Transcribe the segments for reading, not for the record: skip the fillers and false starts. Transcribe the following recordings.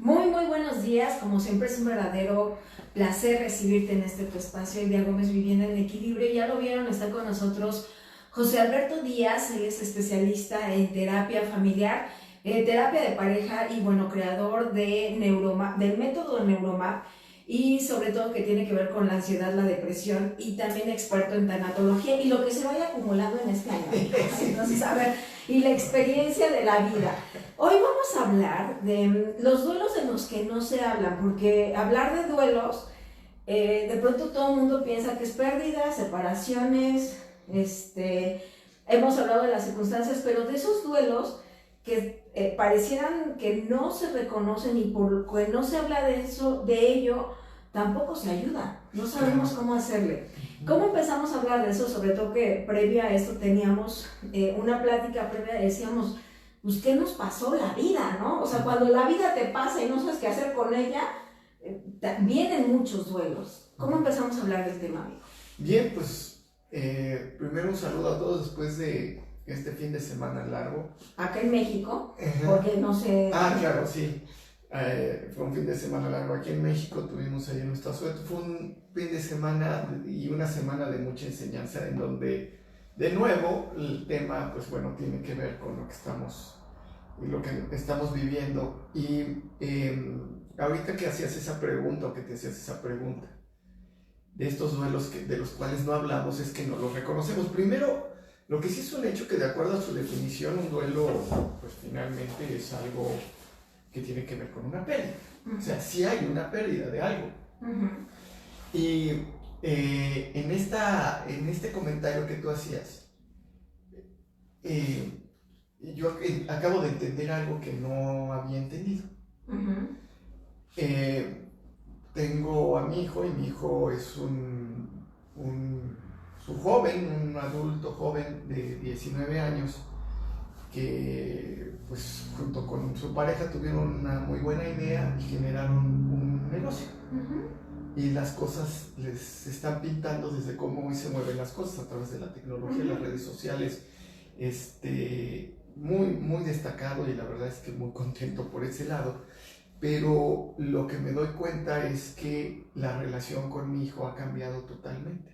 Muy buenos días, como siempre es un verdadero placer recibirte en este tu espacio, Elvia Gómez, Vivienda en Equilibrio. Ya lo vieron, está con nosotros José Alberto Díaz. Él es especialista en terapia familiar, terapia de pareja y creador de del método Neuromap, y sobre todo que tiene que ver con la ansiedad, la depresión, y también experto en tanatología y lo que se vaya acumulando en este año. Entonces, a ver, y la experiencia de la vida. Hoy vamos a hablar de los duelos en los que no se hablan, porque hablar de duelos, de pronto todo el mundo piensa que es pérdida, separaciones, hemos hablado de las circunstancias, pero de esos duelos que parecieran que no se reconocen y por que no se habla de eso, de ello, tampoco se ayuda. No sabemos cómo hacerle. ¿Cómo empezamos a hablar de eso? Sobre todo que previa a esto teníamos una plática previa, decíamos, pues, ¿qué nos pasó la vida, no? O sea, cuando la vida te pasa y no sabes qué hacer con ella, vienen muchos duelos. ¿Cómo empezamos a hablar del tema, amigo? Bien, pues, primero un saludo a todos después de este fin de semana largo. Acá en México, porque no sé... Claro, sí. Fue un fin de semana largo aquí en México, tuvimos ahí nuestra suerte. Fue un fin de semana y una semana de mucha enseñanza en donde, de nuevo, el tema, pues bueno, tiene que ver con lo que estamos viviendo. Y ahorita que hacías esa pregunta, o que te hacías esa pregunta, de estos duelos de los cuales no hablamos, es que no los reconocemos. Primero, lo que sí es un hecho que, de acuerdo a su definición, un duelo, pues finalmente es algo que tiene que ver con una pérdida. O sea, sí hay una pérdida de algo. Y en este comentario que tú hacías, yo acabo de entender algo que no había entendido. Tengo a mi hijo, y mi hijo es un adulto joven de 19 años, que pues junto con su pareja tuvieron una muy buena idea y generaron un negocio. Y las cosas les están pintando desde cómo hoy se mueven las cosas a través de la tecnología, las redes sociales, muy destacado, y la verdad es que muy contento por ese lado. Pero lo que me doy cuenta es que la relación con mi hijo ha cambiado totalmente.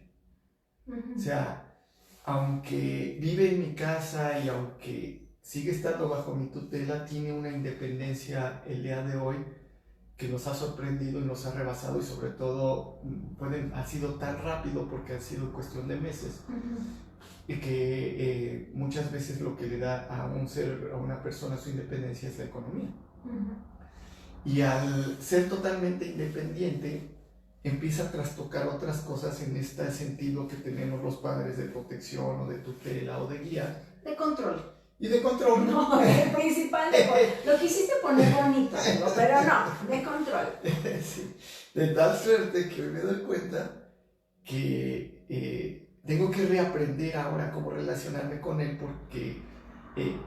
O sea, aunque vive en mi casa y aunque sigue estando bajo mi tutela, tiene una independencia el día de hoy que nos ha sorprendido y nos ha rebasado, y sobre todo ha sido tan rápido, porque ha sido cuestión de meses, y que muchas veces lo que le da a una persona su independencia es la economía. Y al ser totalmente independiente, empieza a trastocar otras cosas en este sentido que tenemos los padres, de protección o de tutela o de guía. De control. Y de control. No, el principal lo quisiste poner bonito, amigo, pero no, de control. Sí, de tal suerte que me doy cuenta que tengo que reaprender ahora cómo relacionarme con él, porque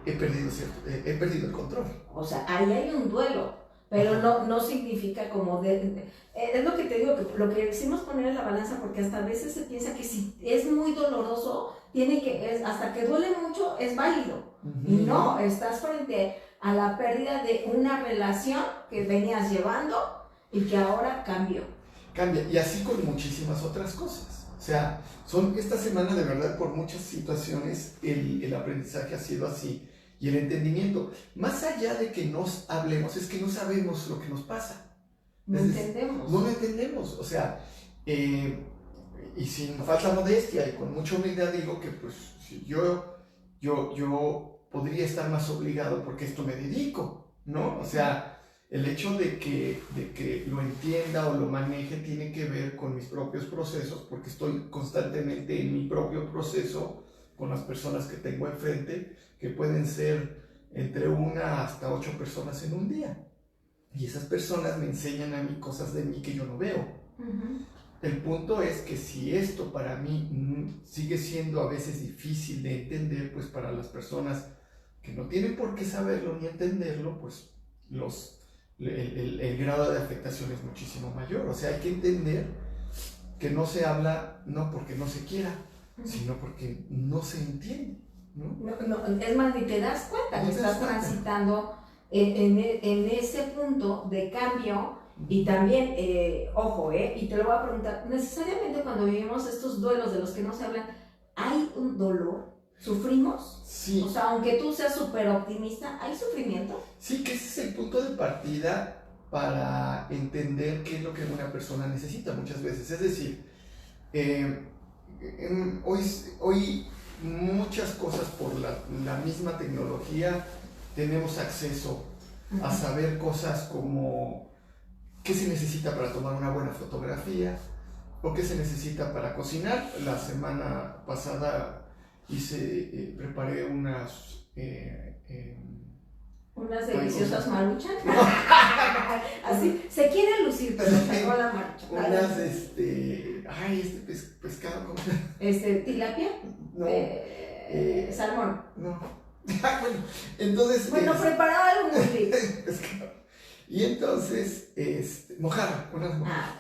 he perdido el control. O sea, ahí hay un duelo, pero no significa como es lo que te digo, que lo que decimos poner en la balanza, porque hasta a veces se piensa que si es muy doloroso, hasta que duele mucho es válido. Y no, estás frente a la pérdida de una relación que venías llevando y que ahora cambió. Cambia, y así con muchísimas otras cosas. O sea, esta semana, de verdad, por muchas situaciones, el aprendizaje ha sido así. Y el entendimiento, más allá de que nos hablemos, es que no sabemos lo que nos pasa. No entendemos. No lo entendemos. O sea, y sin falta modestia y con mucha humildad digo que pues yo podría estar más obligado, porque esto me dedico, ¿no? O sea, el hecho de que lo entienda o lo maneje tiene que ver con mis propios procesos, porque estoy constantemente en mi propio proceso con las personas que tengo enfrente, que pueden ser entre 1 hasta 8 personas en un día. Y esas personas me enseñan a mí cosas de mí que yo no veo. El punto es que si esto para mí sigue siendo a veces difícil de entender, pues para las personas que no tienen por qué saberlo ni entenderlo, pues el grado de afectación es muchísimo mayor. O sea, hay que entender que no se habla no porque no se quiera, sino porque no se entiende, ¿no? Es más, ni te das cuenta que estás transitando en ese punto de cambio. Y también, ojo, y te lo voy a preguntar, necesariamente cuando vivimos estos duelos de los que no se hablan, ¿hay un dolor? ¿Sufrimos? Sí. O sea, aunque tú seas súper optimista, ¿hay sufrimiento? Sí, que ese es el punto de partida para entender qué es lo que una persona necesita muchas veces. Es decir, hoy muchas cosas por la misma tecnología tenemos acceso a saber cosas como qué se necesita para tomar una buena fotografía o qué se necesita para cocinar. La semana pasada preparé unas deliciosas maruchan. Así, se quiere lucir, pero pegó la maruchan. Unas, pescado, ¿cómo se llama? ¿Tilapia? No. Salmón. No. Bueno, entonces. Bueno, preparaba algo muy rico. Pescado. Y entonces, mojarra, unas mojarras.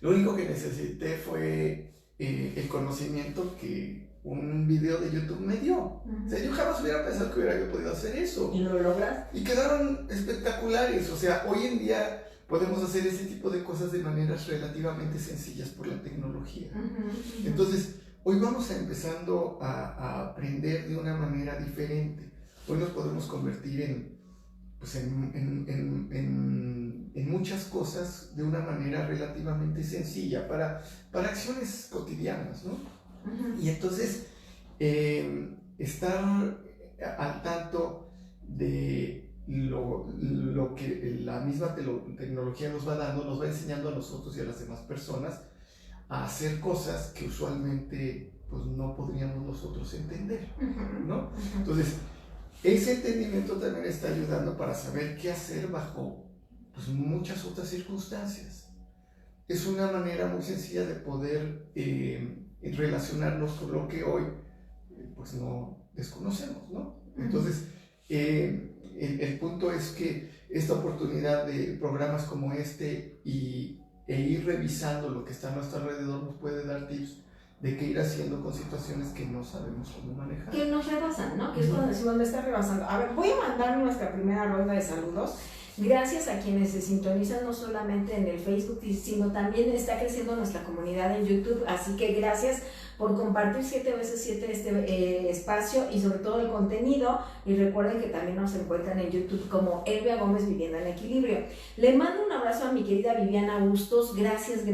Lo único que necesité fue el conocimiento que un video de YouTube me dio. O sea, yo jamás hubiera pensado que hubiera podido hacer eso. ¿Y lo lograste? Y quedaron espectaculares. O sea, hoy en día podemos hacer ese tipo de cosas de maneras relativamente sencillas por la tecnología. Entonces, hoy vamos empezando a aprender de una manera diferente. Hoy nos podemos convertir en muchas cosas de una manera relativamente sencilla para acciones cotidianas, ¿no? Y entonces estar al tanto de lo que la misma tecnología nos va dando, nos va enseñando a nosotros y a las demás personas a hacer cosas que usualmente pues no podríamos nosotros entender, ¿no? Entonces, ese entendimiento también está ayudando para saber qué hacer bajo pues, muchas otras circunstancias. Es una manera muy sencilla de poder relacionarnos con lo que hoy pues no desconocemos, ¿no? Entonces, el punto es que esta oportunidad de programas como este e ir revisando lo que está a nuestro alrededor nos puede dar tips de qué ir haciendo con situaciones que no sabemos cómo manejar. Que nos rebasan, ¿no? Que es cuando decimos, me está rebasando. A ver, voy a mandar nuestra primera ronda de saludos. Gracias a quienes se sintonizan no solamente en el Facebook, sino también está creciendo nuestra comunidad en YouTube. Así que gracias por compartir 7x7 este espacio y sobre todo el contenido. Y recuerden que también nos encuentran en YouTube como Elvia Gómez Vivienda en Equilibrio. Le mando un abrazo a mi querida Viviana Bustos, gracias.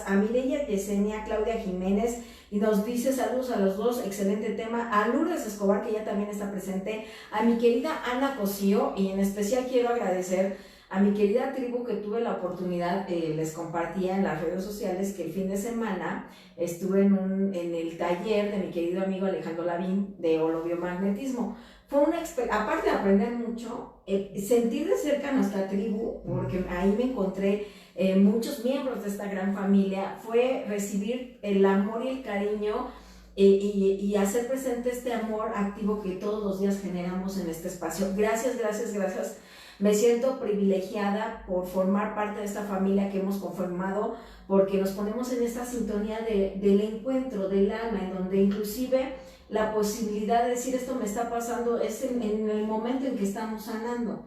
A Mireya Yesenia, Claudia Jiménez, y nos dice saludos a los dos, excelente tema. A Lourdes Escobar, que ya también está presente. A mi querida Ana Cosío, y en especial quiero agradecer a mi querida tribu que tuve la oportunidad, les compartía en las redes sociales que el fin de semana estuve en el taller de mi querido amigo Alejandro Lavín de holobiomagnetismo. Fue una experiencia, aparte de aprender mucho, sentir de cerca a nuestra tribu, porque ahí me encontré muchos miembros de esta gran familia, fue recibir el amor y el cariño y hacer presente este amor activo que todos los días generamos en este espacio. Gracias. Me siento privilegiada por formar parte de esta familia que hemos conformado, porque nos ponemos en esta sintonía del encuentro del alma, en donde inclusive la posibilidad de decir esto me está pasando es en el momento en que estamos sanando.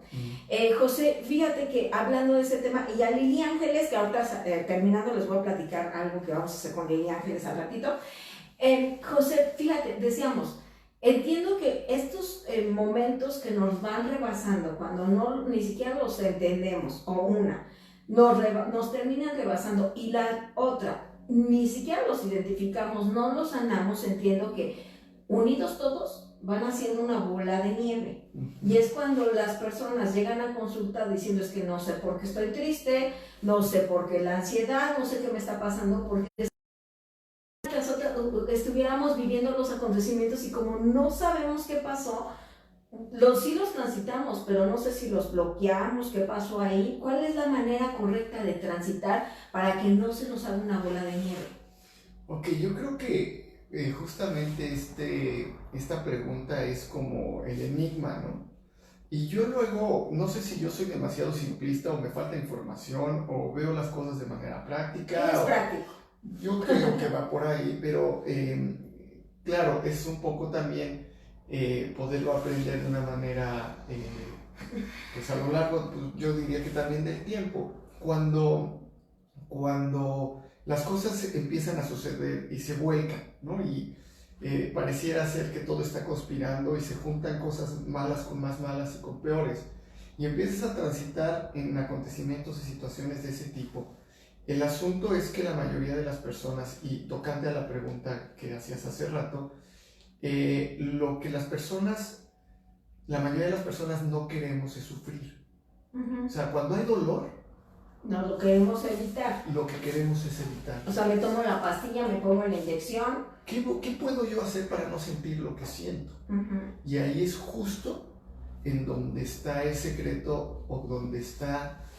José, fíjate que hablando de ese tema, y a Lili Ángeles, que ahorita terminando les voy a platicar algo que vamos a hacer con Lili Ángeles al ratito. José, fíjate, decíamos, entiendo que estos momentos que nos van rebasando, cuando ni siquiera los entendemos, o nos terminan rebasando, y la otra, ni siquiera los identificamos, no los sanamos, entiendo que unidos todos van haciendo una bola de nieve. Y es cuando las personas llegan a consulta diciendo, es que no sé por qué estoy triste, no sé por qué la ansiedad, no sé qué me está pasando, porque estuviéramos viviendo los acontecimientos y como no sabemos qué pasó, sí los transitamos, pero no sé si los bloqueamos, qué pasó ahí, cuál es la manera correcta de transitar para que no se nos haga una bola de nieve. Ok, yo creo que justamente esta pregunta es como el enigma, ¿no? Y yo luego, no sé si yo soy demasiado simplista o me falta información o veo las cosas de manera práctica. Es práctico. Yo creo que va por ahí, pero claro, es un poco también poderlo aprender de una manera pues a lo largo, pues, yo diría que también del tiempo, cuando las cosas empiezan a suceder y se vuelcan, ¿no? Y pareciera ser que todo está conspirando y se juntan cosas malas con más malas y con peores, y empiezas a transitar en acontecimientos y situaciones de ese tipo. El asunto es que la mayoría de las personas, y tocante a la pregunta que hacías hace rato, lo que la mayoría de las personas no queremos es sufrir. O sea, cuando hay dolor, no lo queremos evitar. Lo que queremos es evitar. O sea, me tomo la pastilla, me pongo la inyección. ¿Qué puedo yo hacer para no sentir lo que siento? Y ahí es justo en donde está el secreto, o donde está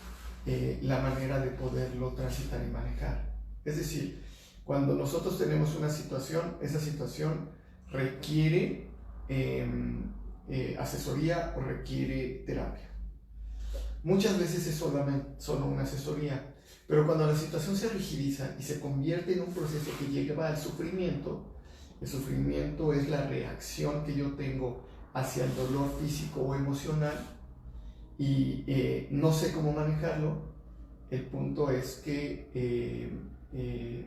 la manera de poderlo transitar y manejar. Es decir, cuando nosotros tenemos una situación, esa situación requiere asesoría o requiere terapia. Muchas veces es solo una asesoría, pero cuando la situación se rigidiza y se convierte en un proceso que lleva al sufrimiento, el sufrimiento es la reacción que yo tengo hacia el dolor físico o emocional, y no sé cómo manejarlo. El punto es que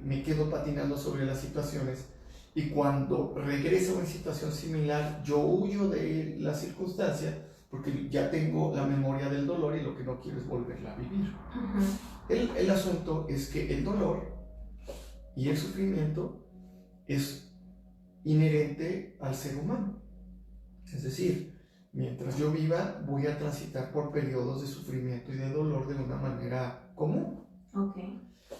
me quedo patinando sobre las situaciones, y cuando regreso a una situación similar, yo huyo de la circunstancia porque ya tengo la memoria del dolor y lo que no quiero es volverla a vivir. El asunto es que el dolor y el sufrimiento es inherente al ser humano. Es decir, mientras yo viva, voy a transitar por periodos de sufrimiento y de dolor de una manera común.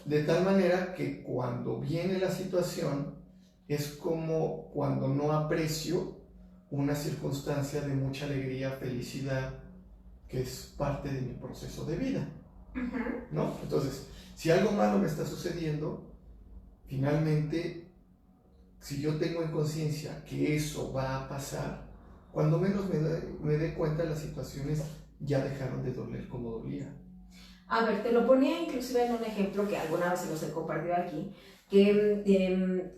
De tal manera que cuando viene la situación, es como cuando no aprecio una circunstancia de mucha alegría, felicidad, que es parte de mi proceso de vida, ¿no? Entonces, si algo malo me está sucediendo, finalmente, si yo tengo en conciencia que eso va a pasar, cuando menos me dé cuenta, las situaciones ya dejaron de doler como dolían. A ver, te lo ponía inclusive en un ejemplo que alguna vez se los he compartido aquí, que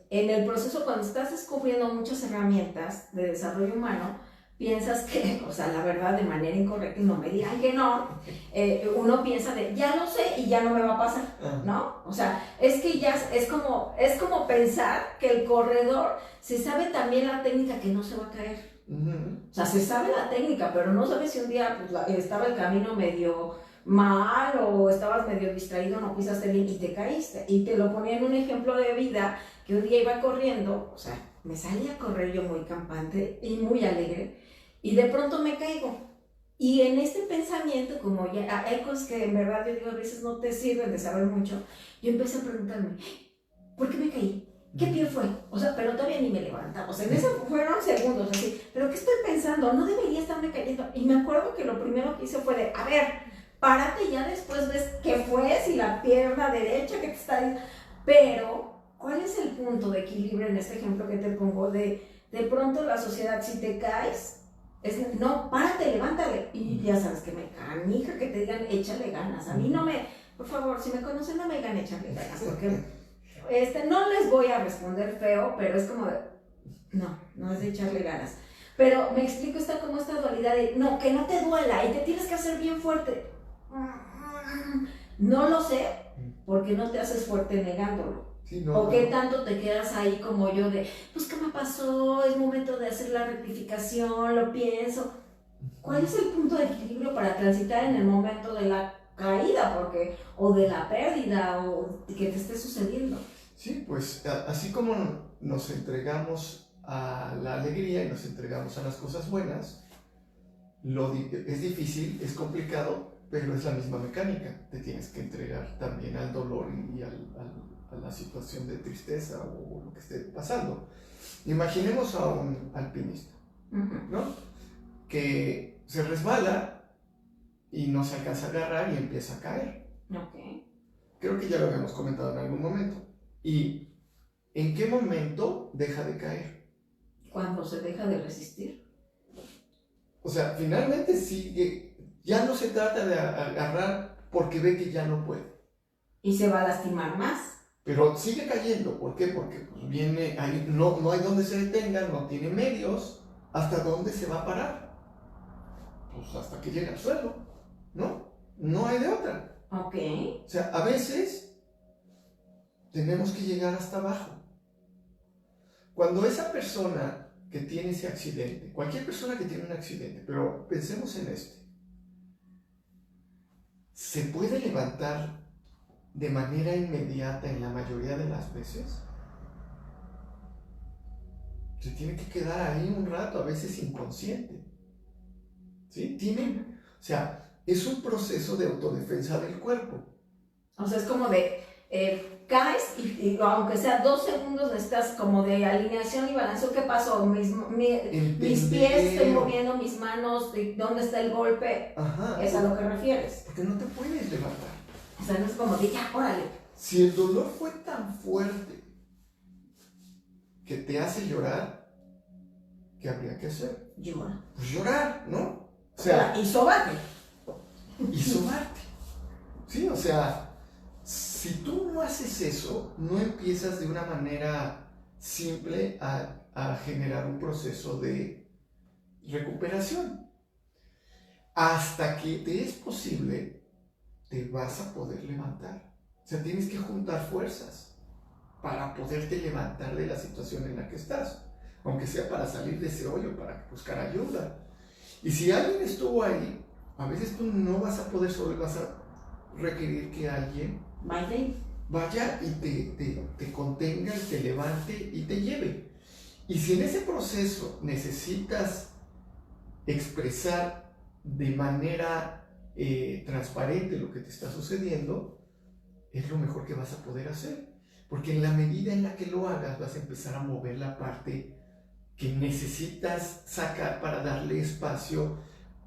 en el proceso, cuando estás descubriendo muchas herramientas de desarrollo humano, piensas que, o sea, la verdad, de manera incorrecta, y no me dirán que no, uno piensa de, ya lo sé y ya no me va a pasar, ¿no? O sea, es que ya es como pensar que el corredor se sabe también la técnica que no se va a caer. O sea, se sabe la técnica, pero no sabes si un día pues, estaba el camino medio mal o estabas medio distraído, no pisaste bien y te caíste. Y te lo ponía en un ejemplo de vida, que un día iba corriendo, o sea, me salí a correr yo muy campante y muy alegre, y de pronto me caigo. Y en este pensamiento, como ya hay cosas que en verdad yo digo a veces no te sirven de saber mucho, yo empecé a preguntarme, ¿por qué me caí? ¿Qué pie fue? O sea, pero todavía ni me levantaba. O sea, en eso fueron segundos así. ¿Pero qué estoy pensando? No debería estarme cayendo. Y me acuerdo que lo primero que hice fue de, a ver, párate y ya después ves qué fue, si la pierna derecha que te está diciendo. Pero, ¿cuál es el punto de equilibrio en este ejemplo que te pongo? De pronto la sociedad, si te caes, es, no, párate, levántale. Y ya sabes que me canija que te digan, échale ganas. A mí no me, por favor, si me conocen no me digan échale ganas, porque no les voy a responder feo, pero es como de, no es de echarle ganas. Pero me explico, está como esta dualidad de, no, que no te duela y te tienes que hacer bien fuerte. No lo sé, porque no te haces fuerte negándolo. Sí, no, o qué tanto te quedas ahí como yo de, pues qué me pasó, es momento de hacer la rectificación, lo pienso. ¿Cuál es el punto de equilibrio para transitar en el momento de la caída, o de la pérdida, o que te esté sucediendo? Sí, pues así como nos entregamos a la alegría y nos entregamos a las cosas buenas, es difícil, es complicado, pero es la misma mecánica. Te tienes que entregar también al dolor y a la situación de tristeza o lo que esté pasando. Imaginemos a un alpinista, ¿no? Que se resbala y no se alcanza a agarrar y empieza a caer. Creo que ya lo habíamos comentado en algún momento. ¿Y en qué momento deja de caer? Cuando se deja de resistir. O sea, finalmente sigue, ya no se trata de agarrar porque ve que ya no puede. Y se va a lastimar más. Pero sigue cayendo. ¿Por qué? Porque pues, no hay donde se detenga, no tiene medios. ¿Hasta dónde se va a parar? pues hasta que llegue al suelo, ¿no? No hay de otra. Ok. O sea, a veces tenemos que llegar hasta abajo. Cuando esa persona que tiene ese accidente, cualquier persona que tiene un accidente, pero pensemos en este, ¿se puede levantar de manera inmediata en la mayoría de las veces? Se tiene que quedar ahí un rato, a veces inconsciente. ¿Sí? O sea, es un proceso de autodefensa del cuerpo. O sea, es como de, caes y aunque sea 2 segundos necesitas como de alineación y balanceo. ¿Qué pasó? Mis pies, estoy moviendo mis manos, ¿dónde está el golpe? Ajá. ¿Es a lo que refieres? Porque no te puedes levantar. O sea, no es como de, ya, órale. Si el dolor fue tan fuerte que te hace llorar, ¿qué habría que hacer? Llora. Pues llorar, ¿no? O sea, y sobarte. Y sobarte. Sí, o sea, si tú no haces eso, no empiezas de una manera simple a generar un proceso de recuperación. Hasta que te es posible, te vas a poder levantar. O sea, tienes que juntar fuerzas para poderte levantar de la situación en la que estás, aunque sea para salir de ese hoyo, para buscar ayuda. Y si alguien estuvo ahí, a veces tú no vas a poder solo, vas a requerir que alguien vaya y te contenga y te levante y te lleve. Y si en ese proceso necesitas expresar de manera transparente lo que te está sucediendo, es lo mejor que vas a poder hacer. Porque en la medida en la que lo hagas, vas a empezar a mover la parte que necesitas sacar para darle espacio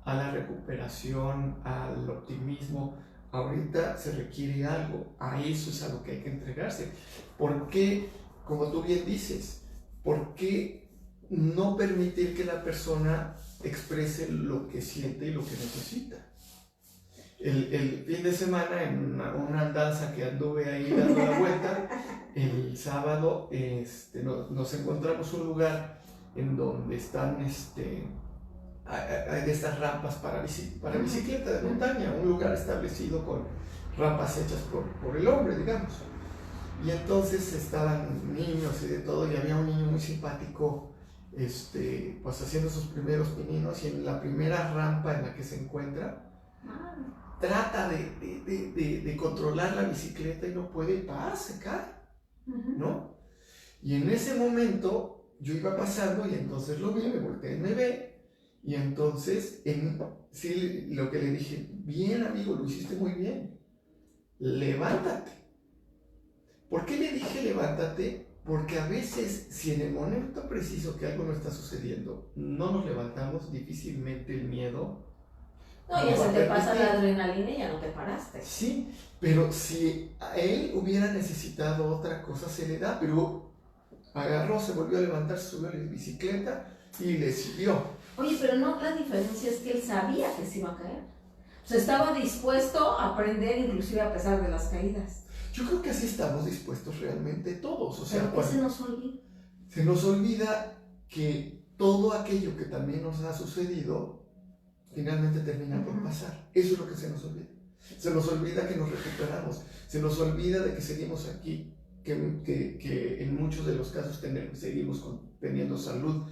a la recuperación, al optimismo. Ahorita se requiere algo, a eso es a lo que hay que entregarse. ¿Por qué, como tú bien dices, por qué no permitir que la persona exprese lo que siente y lo que necesita? El fin de semana, en una andanza que anduve ahí dando la vuelta, el sábado nos encontramos un lugar en donde están hay de estas rampas para bicicleta de montaña, un lugar establecido con rampas hechas por el hombre, digamos. Y entonces estaban niños y de todo, y había un niño muy simpático, pues haciendo sus primeros pininos, y en la primera rampa en la que se encuentra, trata de controlar la bicicleta y no puede, y se cae, ¿no? Y en ese momento yo iba pasando y entonces lo vi, me volteé y me ve. Y entonces, sí, lo que le dije, bien amigo, lo hiciste muy bien, levántate. ¿Por qué le dije levántate? Porque a veces, si en el momento preciso que algo no está sucediendo, no nos levantamos, difícilmente el miedo... No, ya se te pasa la adrenalina y ya no te paraste. Sí, pero si a él hubiera necesitado otra cosa, se le da, pero agarró, se volvió a levantar, subió a la bicicleta y le siguió. Oye, pero no, la diferencia es que él sabía que se iba a caer. O sea, estaba dispuesto a aprender inclusive a pesar de las caídas. Yo creo que así estamos dispuestos realmente todos. O sea, ¿pero qué se nos olvida? Se nos olvida que todo aquello que también nos ha sucedido finalmente termina por pasar. Eso es lo que se nos olvida. Se nos olvida que nos recuperamos. Se nos olvida de que seguimos aquí, que en muchos de los casos seguimos teniendo salud,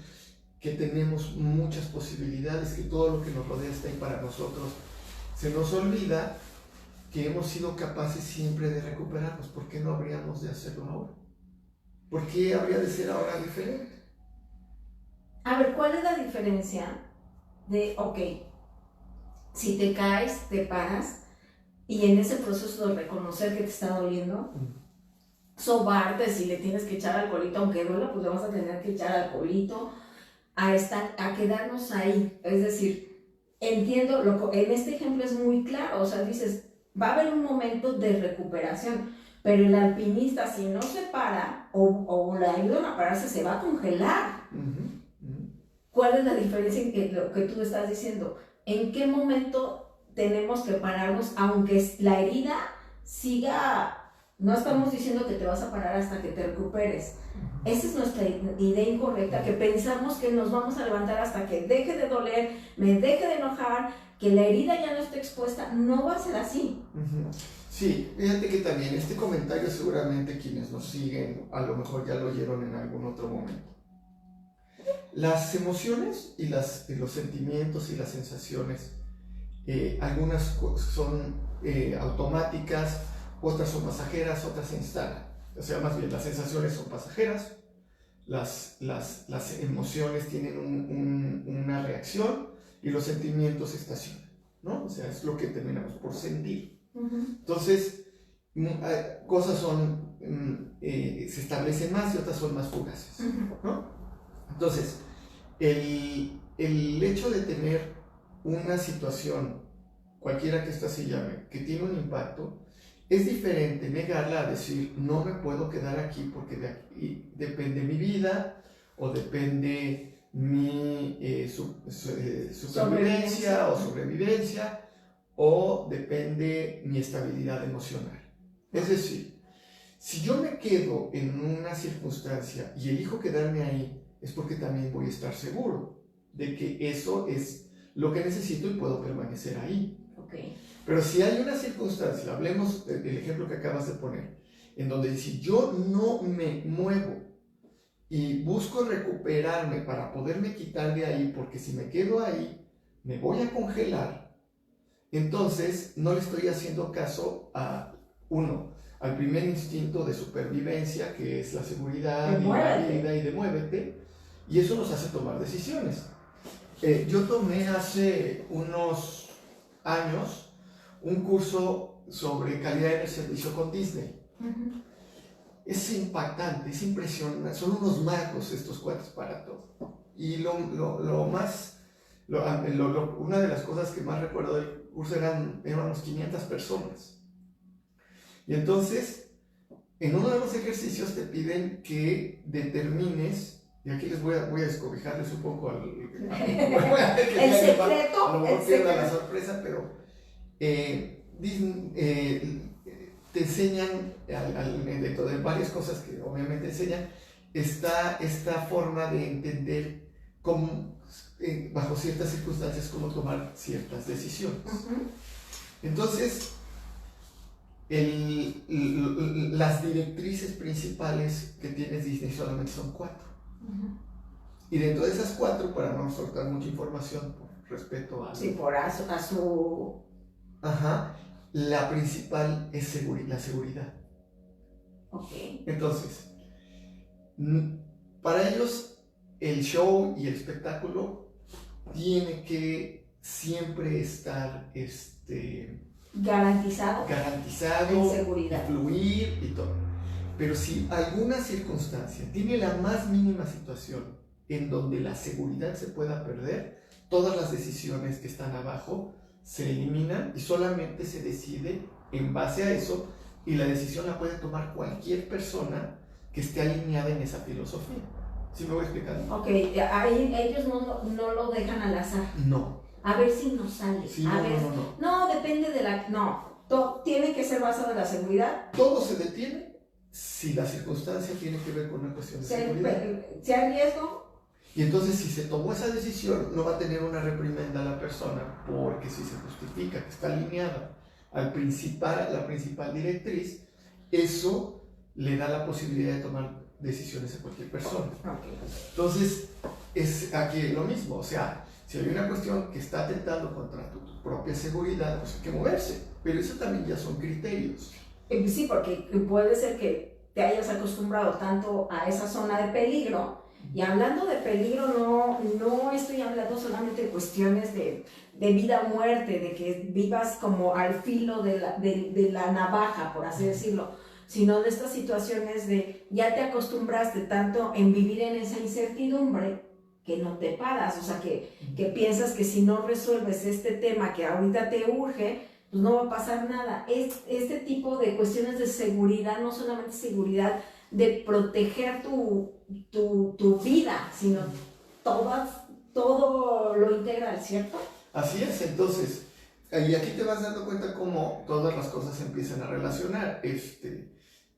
que tenemos muchas posibilidades, que todo lo que nos rodea está ahí para nosotros. Se nos olvida que hemos sido capaces siempre de recuperarnos. ¿Por qué no habríamos de hacerlo ahora? ¿Por qué habría de ser ahora diferente? A ver, ¿cuál es la diferencia de, ok, si te caes, te paras, y en ese proceso de reconocer que te está doliendo, sobarte, si le tienes que echar alcoholito, aunque duela, pues le vas a tener que echar alcoholito, a quedarnos ahí? Es decir, entiendo, en este ejemplo es muy claro, o sea, dices, va a haber un momento de recuperación, pero el alpinista, si no se para o le ayudan a pararse, se va a congelar. ¿Cuál es la diferencia en lo que tú estás diciendo? ¿En qué momento tenemos que pararnos, aunque la herida siga No estamos diciendo que te vas a parar hasta que te recuperes. Esa es nuestra idea incorrecta, que pensamos que nos vamos a levantar hasta que deje de doler, me deje de enojar, que la herida ya no esté expuesta. No va a ser así. Sí, fíjate que también este comentario seguramente quienes nos siguen a lo mejor ya lo oyeron en algún otro momento. Las emociones y los sentimientos y las sensaciones, algunas son automáticas, otras son pasajeras, otras se instalan. O sea, más bien las sensaciones son pasajeras, las emociones tienen una reacción y los sentimientos se estacionan, ¿no? O sea, es lo que terminamos por sentir. Entonces, cosas se establecen más y otras son más fugaces, ¿no? Entonces, el hecho de tener una situación, cualquiera que esta se llame, que tiene un impacto, es diferente negarla a decir, no me puedo quedar aquí porque de aquí depende mi vida o depende mi supervivencia o sobrevivencia o depende mi estabilidad emocional. Es decir, si yo me quedo en una circunstancia y elijo quedarme ahí, es porque también voy a estar seguro de que eso es lo que necesito y puedo permanecer ahí. Okay. Pero si hay una circunstancia, hablemos del ejemplo que acabas de poner, en donde si yo no me muevo y busco recuperarme para poderme quitar de ahí, porque si me quedo ahí, me voy a congelar, entonces no le estoy haciendo caso al primer instinto de supervivencia, que es la seguridad y la vida y de muévete, y eso nos hace tomar decisiones. Yo tomé hace unos años un curso sobre calidad en el servicio con Disney. Es impactante, es impresionante, son unos magos estos cuates para todo. Y una de las cosas que más recuerdo del curso eran unos 500 personas. Y entonces, en uno de los ejercicios te piden que determines, y aquí les voy a descobijarles un poco el secreto. No pierda la sorpresa, pero te enseñan, dentro de varias cosas que obviamente enseñan, está esta forma de entender cómo, bajo ciertas circunstancias, cómo tomar ciertas decisiones. Entonces, las directrices principales que tienes Disney solamente son 4. Y dentro de esas 4, para no soltar mucha información por respeto a... Sí, a su... La principal es la seguridad. Okay. Entonces, para ellos el show y el espectáculo tiene que siempre estar garantizado en seguridad, fluir y todo. Pero si alguna circunstancia tiene la más mínima situación en donde la seguridad se pueda perder, todas las decisiones que están abajo se eliminan y solamente se decide en base a eso, y la decisión la puede tomar cualquier persona que esté alineada en esa filosofía. ¿Sí me voy explicando? Ok, ahí ellos no lo dejan al azar. No. A ver si nos sale. Sí, no, depende de la... No, todo tiene que ser basado en la seguridad. Todo se detiene si la circunstancia tiene que ver con una cuestión de seguridad. Si hay riesgo... Y entonces, si se tomó esa decisión, no va a tener una reprimenda a la persona, porque si se justifica que está alineada a la principal directriz, eso le da la posibilidad de tomar decisiones a cualquier persona. Okay. Entonces, es aquí lo mismo, o sea, si hay una cuestión que está atentando contra tu propia seguridad, pues hay que moverse, pero eso también ya son criterios. Sí, porque puede ser que te hayas acostumbrado tanto a esa zona de peligro. Y hablando de peligro, no estoy hablando solamente de cuestiones de vida o muerte, de que vivas como al filo de la navaja, por así decirlo, sino de estas situaciones de ya te acostumbraste tanto en vivir en esa incertidumbre que no te paras, o sea, que piensas que si no resuelves este tema que ahorita te urge, pues no va a pasar nada. Este tipo de cuestiones de seguridad, no solamente seguridad de proteger tu vida, sino todo lo integral, ¿cierto? Así es, entonces, y aquí te vas dando cuenta cómo todas las cosas se empiezan a relacionar.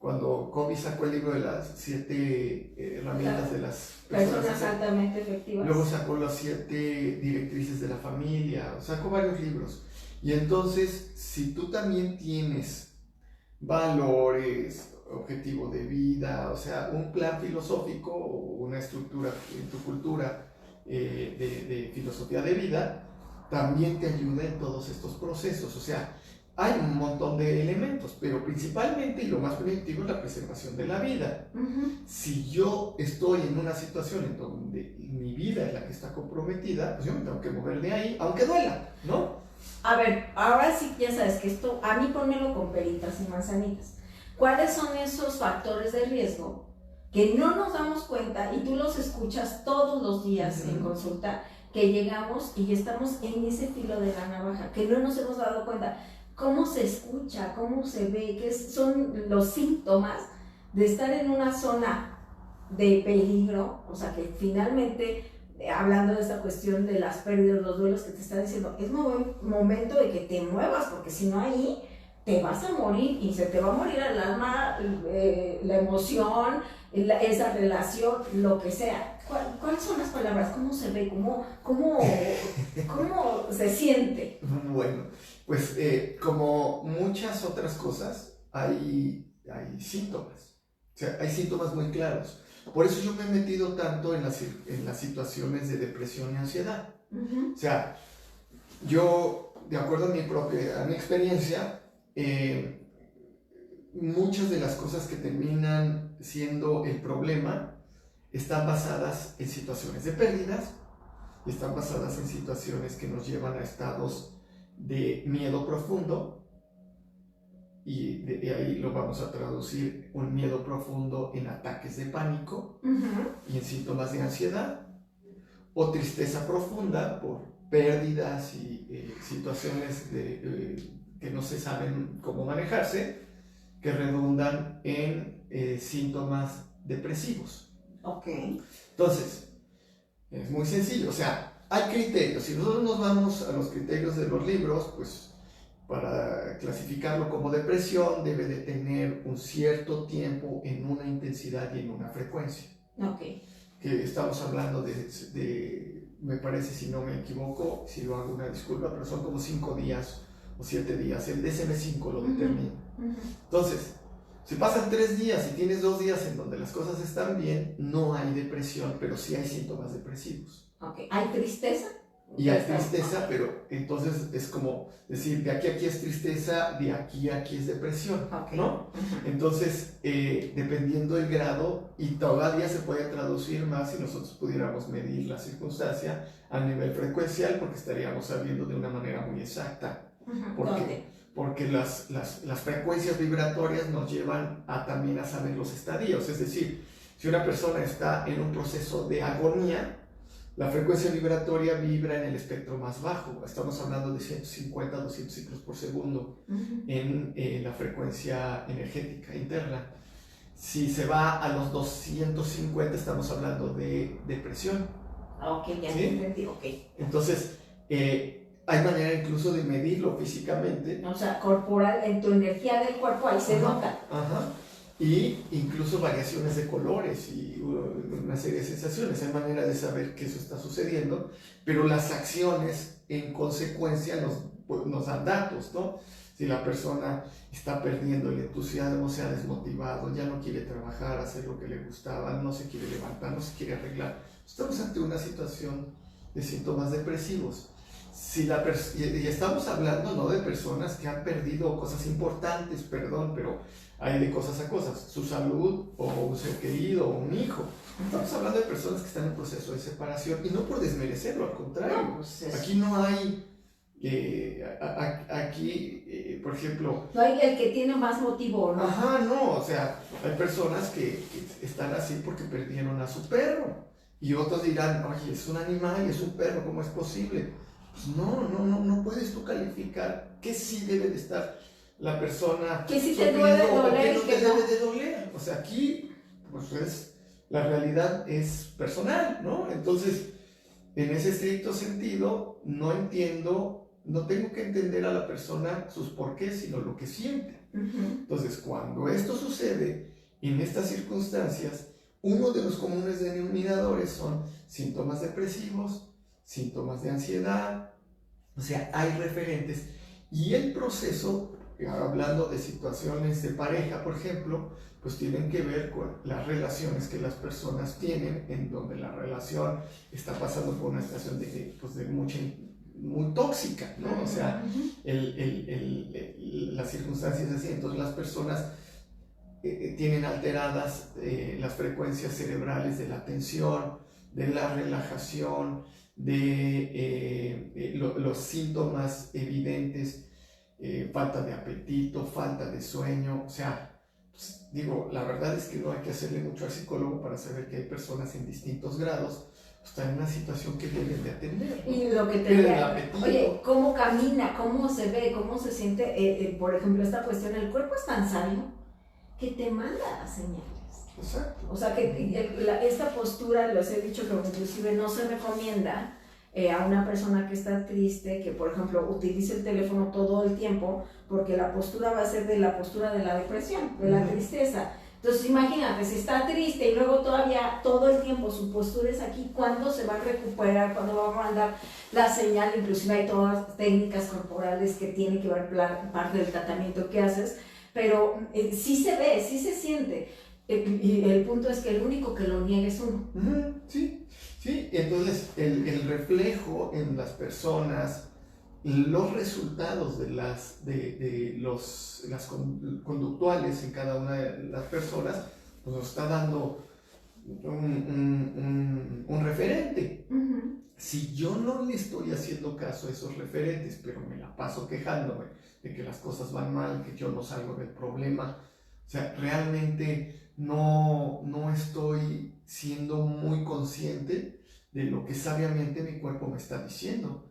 cuando Covey sacó el libro de las 7 herramientas de las personas altamente efectivas. Luego sacó las 7 directrices de la familia, sacó varios libros. Y entonces, si tú también tienes valores, objetivo de vida, o sea, un plan filosófico o una estructura en tu cultura de filosofía de vida, también te ayuda en todos estos procesos. O sea, hay un montón de elementos, pero principalmente y lo más primitivo es la preservación de la vida. Si yo estoy en una situación en donde mi vida es la que está comprometida, pues yo me tengo que mover de ahí, aunque duela, ¿no? A ver, ahora sí ya sabes que esto, a mí pónmelo con peritas y manzanitas. ¿Cuáles son esos factores de riesgo que no nos damos cuenta y tú los escuchas todos los días en consulta, que llegamos y estamos en ese filo de la navaja, que no nos hemos dado cuenta? ¿Cómo se escucha? ¿Cómo se ve? ¿Qué son los síntomas de estar en una zona de peligro? O sea, que finalmente, hablando de esta cuestión de las pérdidas, los duelos que te está diciendo, es momento de que te muevas, porque si no ahí te vas a morir y se te va a morir el alma, la emoción, esa relación, lo que sea. ¿Cuáles son las palabras? ¿Cómo se ve? ¿Cómo se siente? Bueno, pues como muchas otras cosas, hay síntomas. O sea, hay síntomas muy claros. Por eso yo me he metido tanto en las situaciones de depresión y ansiedad. O sea, yo, de acuerdo a mi experiencia, muchas de las cosas que terminan siendo el problema están basadas en situaciones de pérdidas, están basadas en situaciones que nos llevan a estados de miedo profundo, y de ahí lo vamos a traducir, un miedo profundo en ataques de pánico y en síntomas de ansiedad, o tristeza profunda por pérdidas y situaciones que no se saben cómo manejarse, que redundan en síntomas depresivos. Ok. Entonces, es muy sencillo, o sea, hay criterios. Si nosotros nos vamos a los criterios de los libros, pues para clasificarlo como depresión debe de tener un cierto tiempo en una intensidad y en una frecuencia. Ok. Que estamos hablando de, me parece, si no me equivoco, si lo hago una disculpa, pero son como 5 días o 7 días. El DSM-5 lo determina. Entonces, si pasan 3 días y tienes 2 días en donde las cosas están bien, no hay depresión, pero sí hay síntomas depresivos. Ok. ¿Hay tristeza? Y hay tristeza, pero entonces es como decir, de aquí a aquí es tristeza, de aquí a aquí es depresión, ¿no? Entonces, dependiendo del grado, y todavía se puede traducir más si nosotros pudiéramos medir la circunstancia a nivel frecuencial, porque estaríamos sabiendo de una manera muy exacta. Porque las frecuencias vibratorias nos llevan también a saber los estadios. Es decir, si una persona está en un proceso de agonía, la frecuencia vibratoria vibra en el espectro más bajo. Estamos hablando de 150 a 200 ciclos por segundo en la frecuencia energética interna. Si se va a los 250, estamos hablando de depresión. Ok, ya ¿sí? Entendí, ok. Entonces, hay manera incluso de medirlo físicamente. O sea, corporal, en tu energía del cuerpo, ahí se nota. Y incluso variaciones de colores y una serie de sensaciones. Hay manera de saber que eso está sucediendo, pero las acciones en consecuencia nos dan datos, ¿no? Si la persona está perdiendo el entusiasmo, se ha desmotivado, ya no quiere trabajar, hacer lo que le gustaba, no se quiere levantar, no se quiere arreglar. Estamos ante una situación de síntomas depresivos. Y estamos hablando no de personas que han perdido cosas importantes, pero hay de cosas a cosas, su salud o un ser querido o un hijo. Estamos hablando de personas que están en proceso de separación, y no por desmerecerlo, al contrario. No, pues aquí no hay, por ejemplo... No hay el que tiene más motivo, ¿no? No, o sea, hay personas que están así porque perdieron a su perro, y otros dirán, oye, es un animal y es un perro, ¿cómo es posible? Pues no puedes tú calificar que sí debe de estar la persona que si te duele doler o que no te debe de doler. O sea, aquí pues la realidad es personal, ¿no? Entonces, en ese estricto sentido, no entiendo no tengo que entender a la persona sus porqués, sino lo que siente. Entonces, cuando esto sucede en estas circunstancias, uno de los comunes denominadores son síntomas depresivos, síntomas de ansiedad, o sea, hay referentes. Y el proceso, hablando de situaciones de pareja, por ejemplo, pues tienen que ver con las relaciones que las personas tienen, en donde la relación está pasando por una situación de muy tóxica, ¿no? O sea, las circunstancias así, entonces las personas tienen alteradas las frecuencias cerebrales de la atención, de la relajación, de los síntomas evidentes, falta de apetito, falta de sueño, o sea, pues, digo, la verdad es que no hay que hacerle mucho al psicólogo para saber que hay personas en distintos grados están en una situación que deben de atender, ¿no? Y lo que te diga, oye, cómo camina, cómo se ve, cómo se siente, por ejemplo, esta cuestión, el cuerpo es tan sabio que te manda señales. Exacto. O sea, que esta postura, les he dicho que inclusive no se recomienda a una persona que está triste, que por ejemplo utilice el teléfono todo el tiempo, porque la postura va a ser de la postura de la depresión, de la tristeza. Entonces imagínate, si está triste y luego todavía todo el tiempo su postura es aquí, ¿cuándo se va a recuperar? ¿Cuándo va a mandar la señal? Inclusive hay todas técnicas corporales que tienen que ver parte del tratamiento que haces, pero sí se ve, sí se siente. Y el punto es que el único que lo niega es uno. Sí, sí, entonces el reflejo en las personas, los resultados de las conductuales en cada una de las personas, pues nos está dando un referente. Si yo no le estoy haciendo caso a esos referentes, pero me la paso quejándome de que las cosas van mal, que yo no salgo del problema, o sea, realmente no estoy siendo muy consciente de lo que sabiamente mi cuerpo me está diciendo.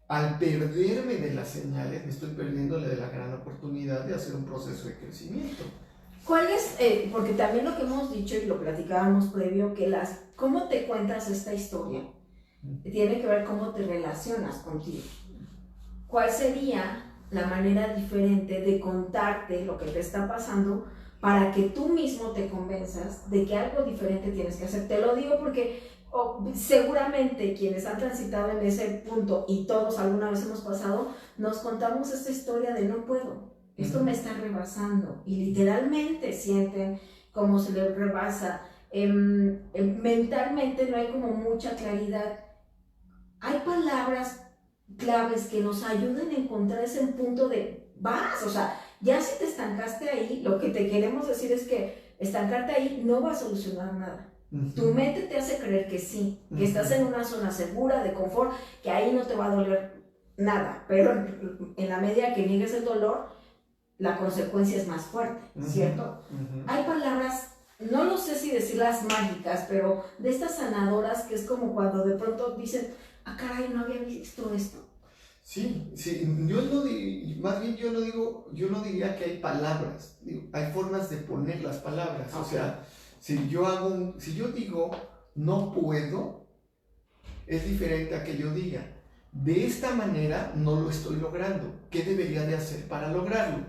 Al perderme de las señales, me estoy perdiéndole de la gran oportunidad de hacer un proceso de crecimiento. ¿Cuál es, porque también lo que hemos dicho y lo platicábamos previo, que cómo te cuentas esta historia tiene que ver cómo te relacionas contigo? ¿Cuál sería la manera diferente de contarte lo que te está pasando para que tú mismo te convenzas de que algo diferente tienes que hacer? Te lo digo porque seguramente quienes han transitado en ese punto, y todos alguna vez hemos pasado, nos contamos esta historia de no puedo, esto me está rebasando, y literalmente sienten cómo se les rebasa. Mentalmente no hay como mucha claridad. Hay palabras claves que nos ayuden a encontrar ese punto de vas, o sea, ya si te estancaste ahí, lo que te queremos decir es que estancarte ahí no va a solucionar nada. Tu mente te hace creer que sí, que estás en una zona segura, de confort, que ahí no te va a doler nada, pero en la medida que niegues el dolor, la consecuencia es más fuerte, ¿cierto? Hay palabras, no lo sé si decirlas mágicas, pero de estas sanadoras, que es como cuando de pronto dicen, ah, caray, no había visto esto. Sí, yo no diría que hay palabras, hay formas de poner las palabras. Okay. O sea, si yo digo no puedo, es diferente a que yo diga de esta manera no lo estoy logrando. ¿Qué debería de hacer para lograrlo?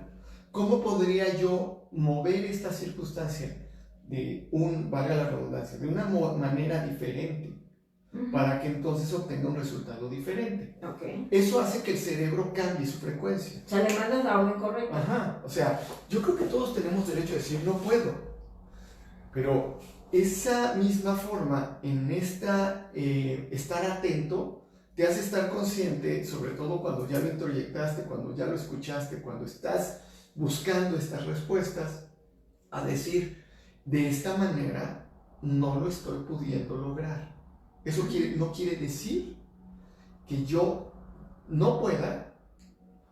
¿Cómo podría yo mover esta circunstancia valga la redundancia, de una manera diferente? Para que entonces obtenga un resultado diferente. Okay. Eso hace que el cerebro cambie su frecuencia. O sea, le mandas la orden correcta. Ajá, o sea, yo creo que todos tenemos derecho a decir no puedo. Pero esa misma forma en estar atento te hace estar consciente, sobre todo cuando ya lo introyectaste, cuando ya lo escuchaste, cuando estás buscando estas respuestas, a decir, de esta manera no lo estoy pudiendo lograr. Eso no quiere decir que yo no pueda,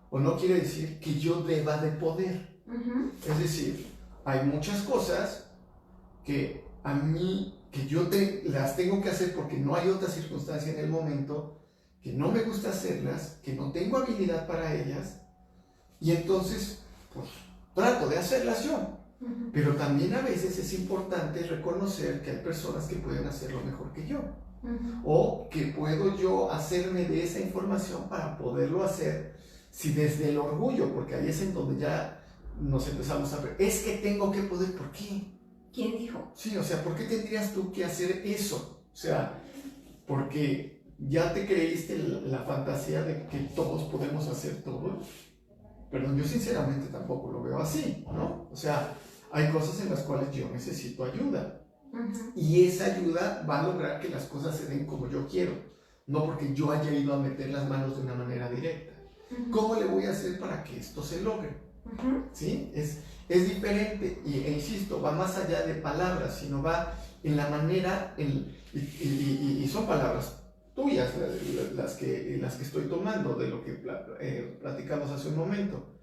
o no quiere decir que yo deba de poder. Es decir, hay muchas cosas que a mí, que yo las tengo que hacer porque no hay otra circunstancia en el momento, que no me gusta hacerlas, que no tengo habilidad para ellas, y entonces, pues, trato de hacerlas yo. Pero también a veces es importante reconocer que hay personas que pueden hacerlo mejor que yo. O que puedo yo hacerme de esa información para poderlo hacer, si desde el orgullo, porque ahí es en donde ya nos empezamos a ver, es que tengo que poder, ¿por qué? ¿Quién dijo? Sí, o sea, ¿por qué tendrías tú que hacer eso? O sea, porque ya te creíste la fantasía de que todos podemos hacer todo. Pero yo sinceramente tampoco lo veo así, ¿no? O sea, hay cosas en las cuales yo necesito ayuda. Y esa ayuda va a lograr que las cosas se den como yo quiero, no porque yo haya ido a meter las manos de una manera directa. ¿Cómo le voy a hacer para que esto se logre? ¿Sí? Es diferente e insisto, va más allá de palabras, sino va en la manera, y son palabras tuyas las que estoy tomando de lo que platicamos hace un momento.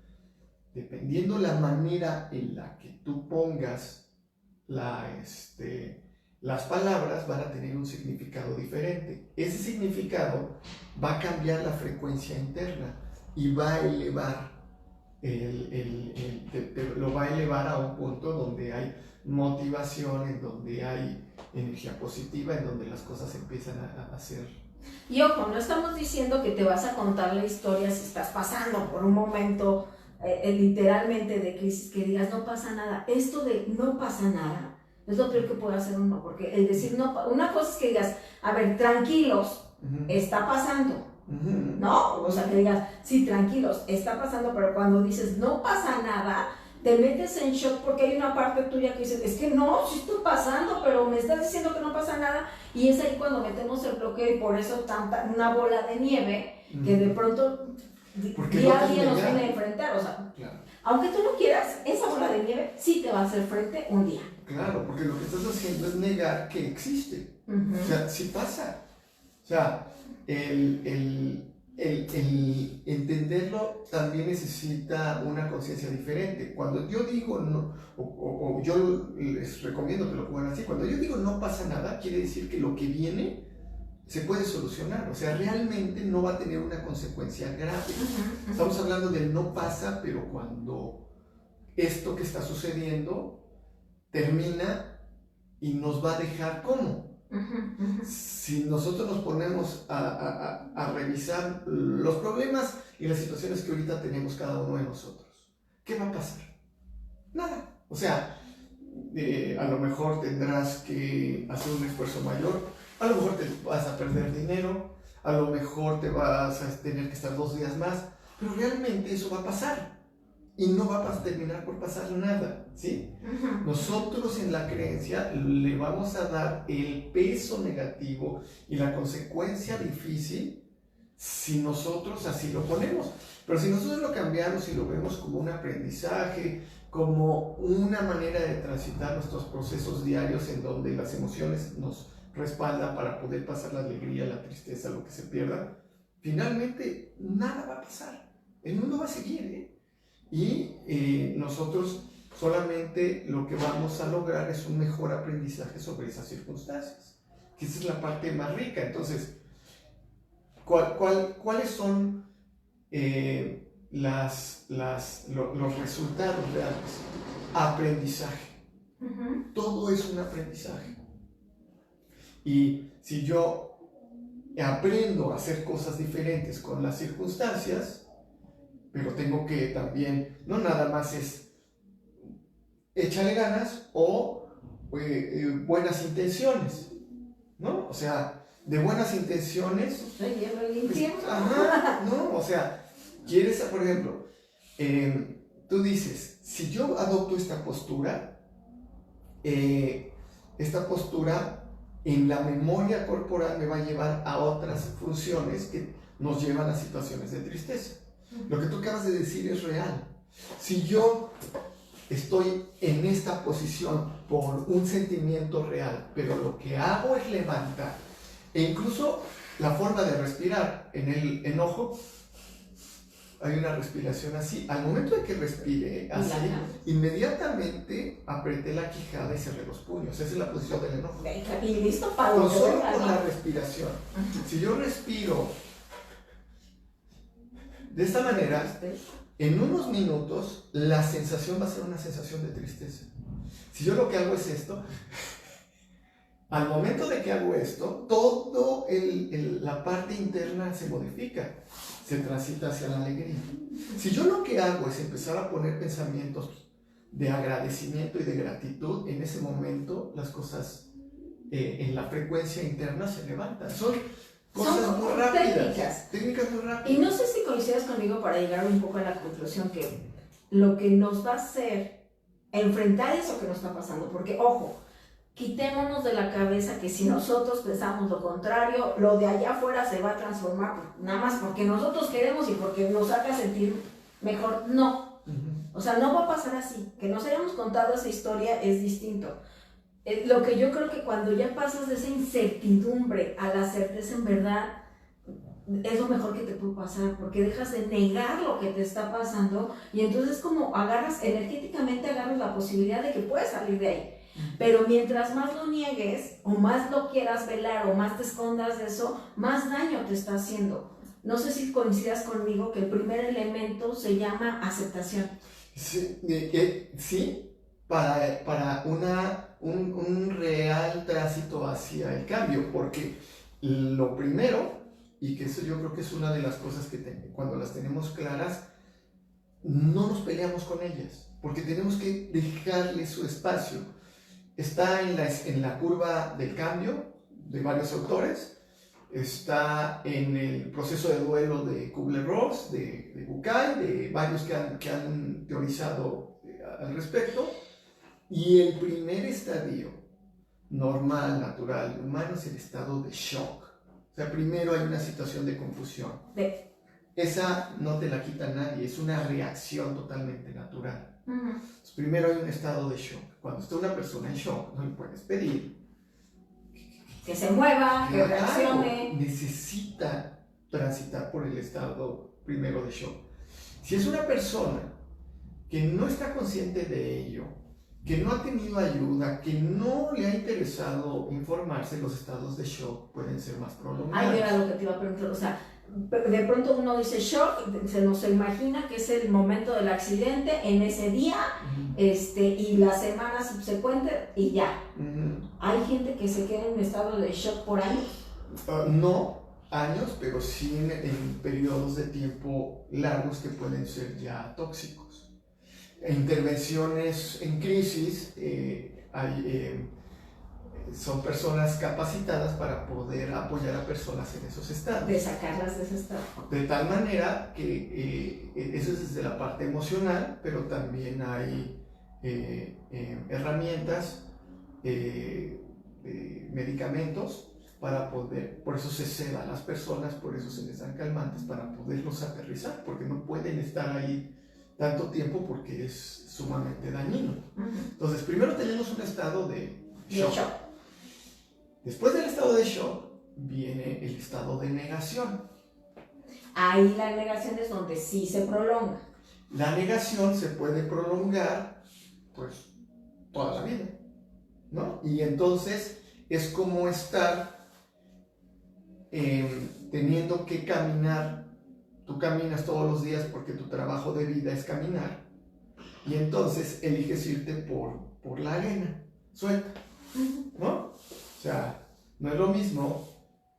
Dependiendo la manera en la que tú pongas las palabras, van a tener un significado diferente. Ese significado va a cambiar la frecuencia interna y va a elevar lo va a elevar a un punto donde hay motivación, en donde hay energía positiva, en donde las cosas empiezan a hacer. Y ojo, no estamos diciendo que te vas a contar la historia si estás pasando por un momento literalmente de crisis, que digas no pasa nada. Esto de no pasa nada es lo peor que puede hacer uno, porque el decir no, una cosa es que digas, a ver, tranquilos, está pasando, ¿no? O sea, que digas, sí, tranquilos, está pasando, pero cuando dices no pasa nada, te metes en shock porque hay una parte tuya que dice, es que no, sí está pasando, pero me estás diciendo que no pasa nada, y es ahí cuando metemos el bloqueo y por eso una bola de nieve que de pronto día a día nos viene a enfrentar, o sea, claro. Aunque tú no quieras, esa bola de nieve sí te va a hacer frente un día. Claro, porque lo que estás haciendo es negar que existe. O sea, sí pasa. O sea, el entenderlo también necesita una conciencia diferente. Cuando yo digo no, o yo les recomiendo que lo pongan así, cuando yo digo no pasa nada, quiere decir que lo que viene se puede solucionar, o sea, realmente no va a tener una consecuencia grave. Estamos hablando del no pasa, pero cuando esto que está sucediendo termina y nos va a dejar ¿cómo? Si nosotros nos ponemos a revisar los problemas y las situaciones que ahorita tenemos cada uno de nosotros, ¿qué va a pasar? Nada. O sea, a lo mejor tendrás que hacer un esfuerzo mayor, a lo mejor te vas a perder dinero, a lo mejor te vas a tener que estar 2 días más, pero realmente eso va a pasar y no va a terminar por pasar nada, ¿sí? Nosotros en la creencia le vamos a dar el peso negativo y la consecuencia difícil si nosotros así lo ponemos, pero si nosotros lo cambiamos y lo vemos como un aprendizaje, como una manera de transitar nuestros procesos diarios en donde las emociones nos respaldan para poder pasar la alegría, la tristeza, lo que se pierda, finalmente nada va a pasar, el mundo va a seguir, y nosotros solamente lo que vamos a lograr es un mejor aprendizaje sobre esas circunstancias, que esa es la parte más rica. Entonces, ¿cuáles son los resultados reales? Aprendizaje. Todo es un aprendizaje. Y si yo aprendo a hacer cosas diferentes con las circunstancias, pero tengo que también, no nada más es échale ganas o buenas intenciones, ¿no? O sea, de buenas intenciones. No, o sea, quieres, por ejemplo, tú dices, si yo adopto esta postura en la memoria corporal me va a llevar a otras funciones que nos llevan a situaciones de tristeza. Lo que tú acabas de decir es real. Si yo estoy en esta posición por un sentimiento real, pero lo que hago es levantar, e incluso la forma de respirar, en el enojo hay una respiración así. Al momento de que respire así, inmediatamente apreté la quijada y cerré los puños. Esa es la posición del enojo. Y listo para lo solo con la respiración. Si yo respiro de esta manera, en unos minutos la sensación va a ser una sensación de tristeza. Si yo lo que hago es esto, Al momento de que hago esto, todo la parte interna se modifica, se transita hacia la alegría. Si yo lo que hago es empezar a poner pensamientos de agradecimiento y de gratitud, en ese momento las cosas en la frecuencia interna se levantan. Son cosas muy rápidas. Técnicas muy rápidas. Y no sé si coincidas conmigo para llegar un poco a la conclusión que lo que nos va a hacer enfrentar eso que nos está pasando, porque ojo, quitémonos de la cabeza que si nosotros pensamos lo contrario, lo de allá afuera se va a transformar, nada más porque nosotros queremos y porque nos haga sentir mejor. No, o sea, no va a pasar así. Que nos hayamos contado esa historia es distinto. Lo que yo creo que cuando ya pasas de esa incertidumbre a la certeza, en verdad es lo mejor que te puede pasar, porque dejas de negar lo que te está pasando y entonces como energéticamente agarras la posibilidad de que puedes salir de ahí. Pero mientras más lo niegues o más lo quieras velar o más te escondas de eso, más daño te está haciendo. No sé si coincidas conmigo que el primer elemento se llama aceptación. Sí, para un real tránsito hacia el cambio, porque lo primero, y que eso yo creo que es una de las cosas que cuando las tenemos claras, no nos peleamos con ellas, porque tenemos que dejarle su espacio. Está en la curva del cambio de varios autores, está en el proceso de duelo de Kubler-Ross, de Bucay, de varios que han teorizado al respecto, y el primer estadio normal, natural, humano es el estado de shock. O sea, primero hay una situación de confusión. Esa no te la quita nadie, es una reacción totalmente natural. Entonces, primero hay un estado de shock. Cuando está una persona en shock, no le puedes pedir que se mueva, que reaccione. Necesita transitar por el estado primero de shock. Si es una persona que no está consciente de ello, que no ha tenido ayuda, que no le ha interesado informarse, los estados de shock pueden ser más prolongados. Ay, era lo que te iba a preguntar, o sea, de pronto uno dice shock, se nos imagina que es el momento del accidente en ese día, y la semana subsecuente y ya. Hay gente que se queda en un estado de shock por años. No años, pero sí en periodos de tiempo largos que pueden ser ya tóxicos. Intervenciones en crisis, son personas capacitadas para poder apoyar a personas en esos estados. De sacarlas de ese estado. De tal manera que eso es desde la parte emocional, pero también hay herramientas, medicamentos para poder, por eso se seda a las personas, por eso se les dan calmantes para poderlos aterrizar, porque no pueden estar ahí tanto tiempo porque es sumamente dañino. Entonces, primero tenemos un estado de shock. Después del estado de shock viene el estado de negación. Ahí la negación es donde sí se prolonga. La negación se puede prolongar pues toda la vida, ¿no? Y entonces es como estar teniendo que caminar. Tú caminas todos los días porque tu trabajo de vida es caminar, y entonces eliges irte por la arena suelta, ¿no? O sea, no es lo mismo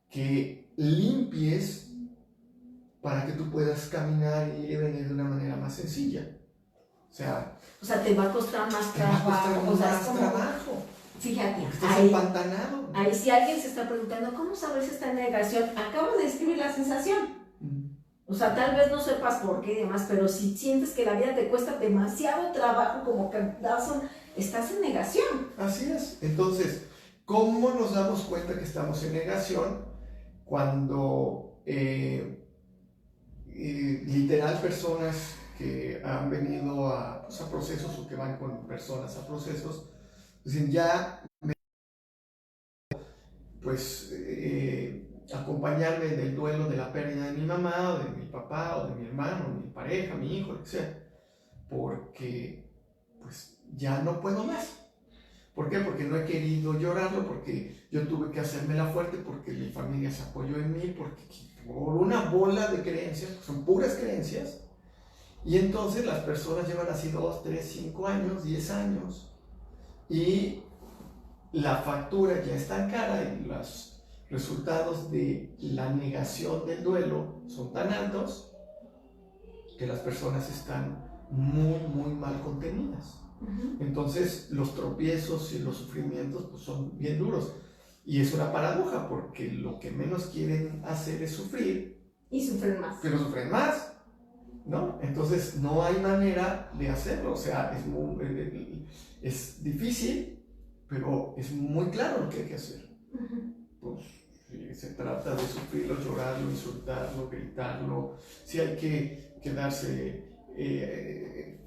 que limpies para que tú puedas caminar y venir de una manera más sencilla. O sea, te va a costar más trabajo. Trabajo. Fíjate, estás empantanado. Ahí si alguien se está preguntando, ¿cómo sabes si está en negación? Acabas de describir la sensación. O sea, tal vez no sepas por qué y demás, pero si sientes que la vida te cuesta demasiado trabajo, como que estás en negación. Así es. Entonces, ¿cómo nos damos cuenta que estamos en negación? Cuando literal personas que han venido a procesos o que van con personas a procesos, dicen, ya acompañarme del duelo de la pérdida de mi mamá, o de mi papá, o de mi hermano, o de mi pareja, mi hijo, lo que sea, porque pues ya no puedo más. ¿Por qué? Porque no he querido llorarlo, porque yo tuve que hacérmela fuerte, porque mi familia se apoyó en mí, porque por una bola de creencias, son puras creencias, y entonces las personas llevan así 2, 3, 5 años, 10 años, y la factura ya es tan cara y los resultados de la negación del duelo son tan altos que las personas están muy mal contenidas. Entonces los tropiezos y los sufrimientos pues, son bien duros. Y es una paradoja porque lo que menos quieren hacer es sufrir. Y sufren más. Pero sufren más, ¿no? Entonces no hay manera de hacerlo. O sea, es difícil, pero es muy claro lo que hay que hacer. Pues si se trata de sufrirlo, llorarlo, insultarlo, gritarlo, si hay que quedarse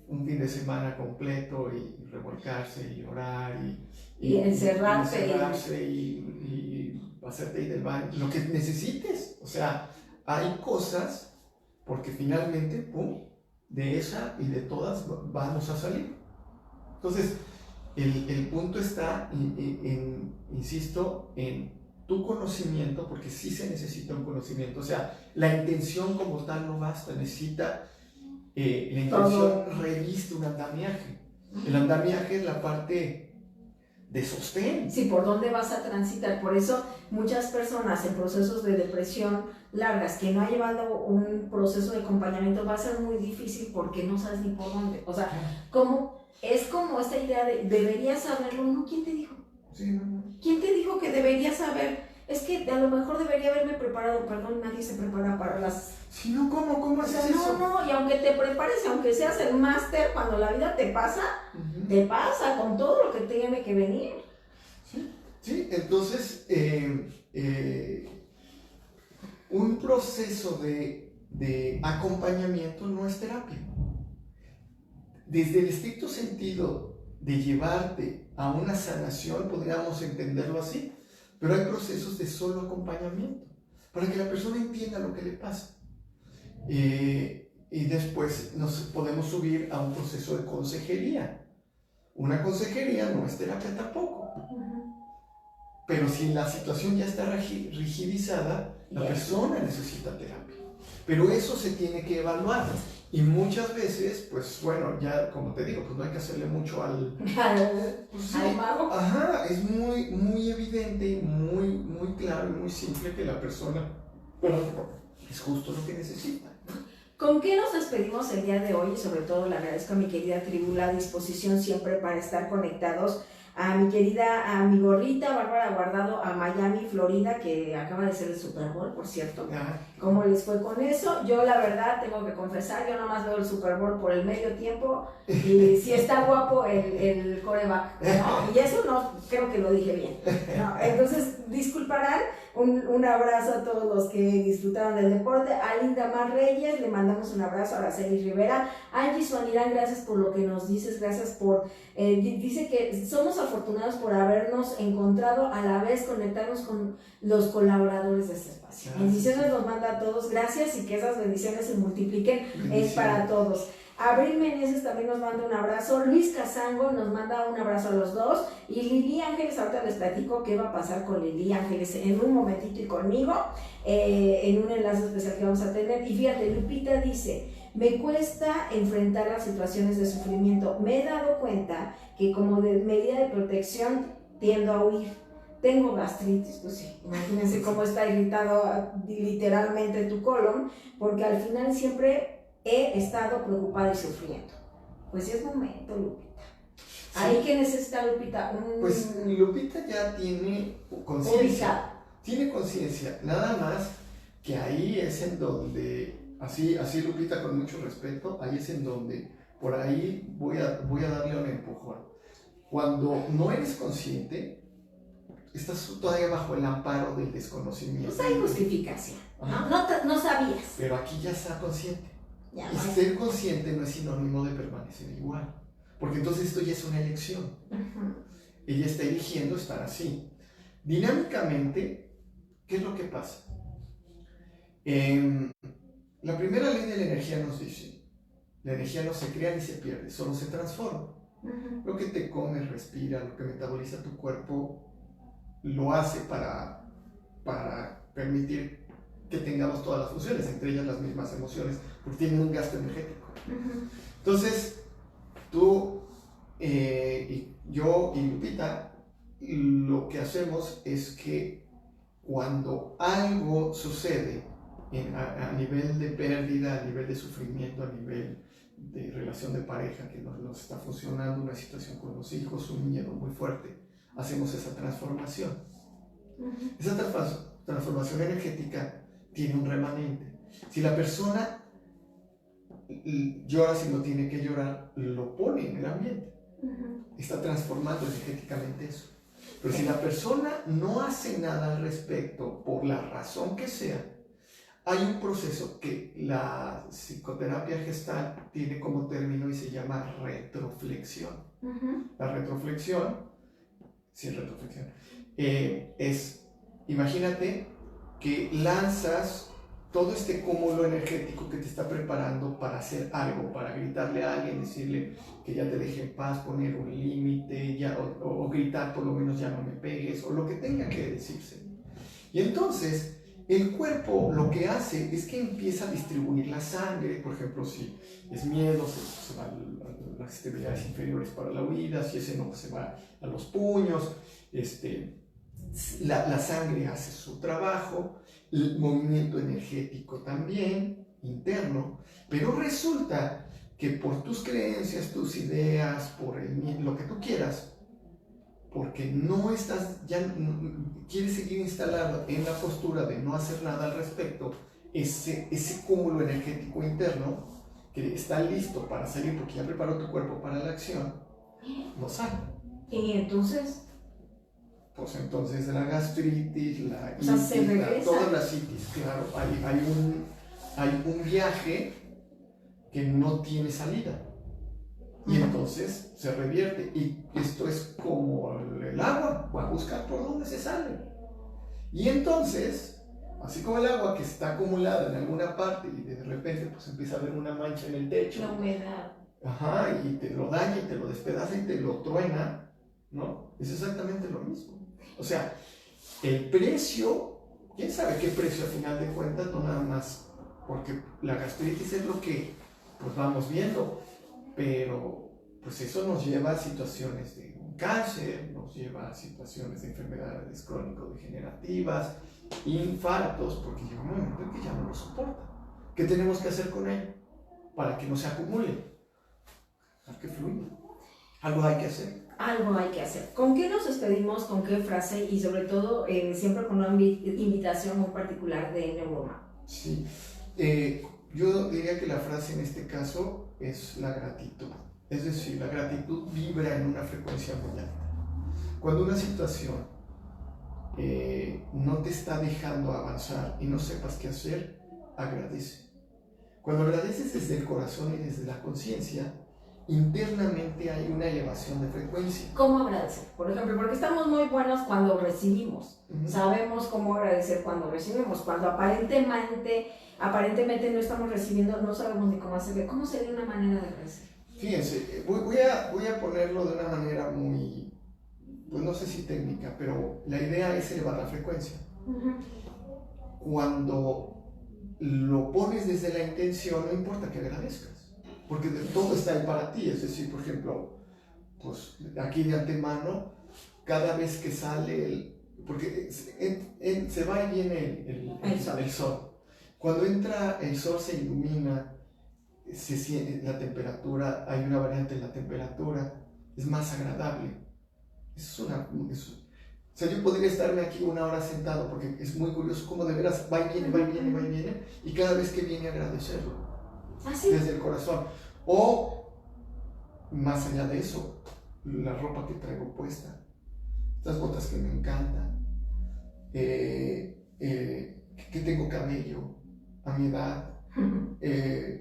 un fin de semana completo y revolcarse y llorar y encerrarse y hacerte ir del baño, lo que necesites. O sea, hay cosas porque finalmente, pum, de esa y de todas vamos a salir. Entonces, el punto está, insisto, en tu conocimiento, porque sí se necesita un conocimiento. O sea, la intención como tal no basta, necesita, la intención reviste un andamiaje. El andamiaje es la parte de sostén. Sí, por dónde vas a transitar. Por eso muchas personas en procesos de depresión largas que no han llevado un proceso de acompañamiento va a ser muy difícil porque no sabes ni por dónde. O sea, es como esta idea de deberías saberlo, ¿no? ¿Quién te dijo? Sí, no. ¿Quién te dijo que deberías saber? Es que a lo mejor debería haberme preparado, perdón, nadie se prepara para las... Si no, ¿cómo haces eso? No, y aunque te prepares, aunque seas el máster, cuando la vida te pasa, te pasa con todo lo que tiene que venir. Sí, entonces, un proceso de acompañamiento no es terapia. Desde el estricto sentido de llevarte a una sanación, podríamos entenderlo así, pero hay procesos de solo acompañamiento, para que la persona entienda lo que le pasa. Y después nos podemos subir a un proceso de consejería. Una consejería no es terapia tampoco. Pero si la situación ya está rigidizada, la persona necesita terapia. Pero eso se tiene que evaluar. Y muchas veces, pues bueno, ya como te digo, pues no hay que hacerle mucho al mago. Ajá, es muy evidente y muy claro y muy simple que la persona es justo lo que necesita. ¿Con qué nos despedimos el día de hoy? Y sobre todo le agradezco a mi querida tribu la disposición siempre para estar conectados. A mi querida, a mi gorrita Bárbara Guardado, a Miami, Florida, que acaba de ser el Super Bowl, por cierto. ¿Cómo les fue con eso? Yo la verdad tengo que confesar, yo nomás veo el Super Bowl por el medio tiempo y si está guapo el quarterback, ¿no? Y eso no, creo que lo dije bien, ¿no? Entonces, disculparán, un abrazo a todos los que disfrutaron del deporte. A Linda Mar Reyes, le mandamos un abrazo. A Araceli Rivera. Angie Suanirán, gracias por lo que nos dices, gracias por... dice que somos afortunados por habernos encontrado, a la vez conectarnos con los colaboradores de este espacio. Gracias. Bendiciones nos manda a todos, gracias, y que esas bendiciones se multipliquen, es para todos. Abril Meneses también nos manda un abrazo. Luis Casango nos manda un abrazo a los dos. Y Lili Ángeles, ahorita les platico qué va a pasar con Lili Ángeles en un momentito y conmigo, en un enlace especial que vamos a tener. Y fíjate, Lupita dice: me cuesta enfrentar las situaciones de sufrimiento. Me he dado cuenta que como de medida de protección tiendo a huir. Tengo gastritis, pues sí, imagínense cómo está irritado literalmente tu colon, porque al final siempre he estado preocupada y sufriendo. Pues es momento, Lupita. Sí. ¿Ahí qué necesita Lupita? Pues Lupita ya tiene conciencia. Tiene conciencia, nada más que ahí es en donde, así Lupita, con mucho respeto, ahí es en donde, por ahí voy a darle un empujón. Cuando no eres consciente, estás todavía bajo el amparo del desconocimiento. Pues hay justificación, no sabías. Pero aquí ya está consciente. Y ser consciente no es sinónimo de permanecer igual, porque entonces esto ya es una elección. Ella está eligiendo estar así. Dinámicamente, ¿qué es lo que pasa? La primera ley de la energía nos dice: la energía no se crea ni se pierde, solo se transforma. Lo que te comes, respira, lo que metaboliza tu cuerpo, lo hace para permitir que tengamos todas las funciones, entre ellas las mismas emociones, porque tienen un gasto energético. Entonces, tú, yo y Lupita lo que hacemos es que cuando algo sucede a nivel de pérdida, a nivel de sufrimiento, a nivel de relación de pareja que nos está funcionando, una situación con los hijos, un miedo muy fuerte, hacemos esa transformación. Esa transformación energética tiene un remanente. Si la persona llora, si no tiene que llorar, lo pone en el ambiente. Está transformando energéticamente eso. Pero si la persona no hace nada al respecto, por la razón que sea, hay un proceso que la psicoterapia gestal tiene como término y se llama retroflexión. La retroflexión, sí, retroflexión, es, imagínate que lanzas todo este cúmulo energético que te está preparando para hacer algo, para gritarle a alguien, decirle que ya te deje en paz, poner un límite, o gritar por lo menos ya no me pegues, o lo que tenga que decirse. Y entonces el cuerpo lo que hace es que empieza a distribuir la sangre. Por ejemplo, si es miedo, se va a las extremidades inferiores para la huida, si es enojo se va a los puños, la sangre hace su trabajo, el movimiento energético también, interno, pero resulta que por tus creencias, tus ideas, por lo que tú quieras, porque no estás, ya quieres seguir instalado en la postura de no hacer nada al respecto, ese cúmulo energético interno que está listo para salir porque ya preparó tu cuerpo para la acción, no sale. Y entonces... Pues entonces la gastritis, la itis, todas las itis, claro, hay un viaje que no tiene salida. Y entonces se revierte. Y esto es como el agua, va a buscar por dónde se sale. Y entonces, así como el agua que está acumulada en alguna parte y de repente pues empieza a haber una mancha en el techo. La humedad. Ajá, y te lo daña y te lo despedaza y te lo truena, ¿no? Es exactamente lo mismo. O sea, el precio, quién sabe qué precio al final de cuentas, no nada más, porque la gastritis es lo que pues vamos viendo, pero pues eso nos lleva a situaciones de un cáncer, nos lleva a situaciones de enfermedades crónico-degenerativas, infartos, porque llega un momento en que ya no lo soporta. ¿Qué tenemos que hacer con él para que no se acumule? Para que fluya. Algo hay que hacer. Algo hay que hacer. ¿Con qué nos despedimos? ¿Con qué frase? Y sobre todo, siempre con una invitación muy particular de Neuroma. Sí. Yo diría que la frase en este caso es la gratitud. Es decir, la gratitud vibra en una frecuencia muy alta. Cuando una situación no te está dejando avanzar y no sepas qué hacer, agradece. Cuando agradeces desde el corazón y desde la conciencia, internamente hay una elevación de frecuencia. ¿Cómo agradecer? Por ejemplo, porque estamos muy buenos cuando recibimos. Sabemos cómo agradecer cuando recibimos. Cuando aparentemente no estamos recibiendo, no sabemos ni cómo hacerlo. ¿Cómo sería una manera de agradecer? Fíjense, voy a ponerlo de una manera muy, pues no sé si técnica, pero la idea es elevar la frecuencia. Cuando lo pones desde la intención, no importa que agradezcas, porque todo está ahí para ti. Es decir, por ejemplo, pues aquí de antemano, cada vez que sale porque se va y viene el sol. Cuando entra el sol se ilumina, se siente la temperatura, hay una variante en la temperatura, es más agradable. O sea, yo podría estarme aquí una hora sentado porque es muy curioso cómo de veras va y viene, y cada vez que viene agradecerlo. ¿Sí? Desde el corazón. O, más allá de eso, la ropa que traigo puesta, estas botas que me encantan, que tengo cabello a mi edad.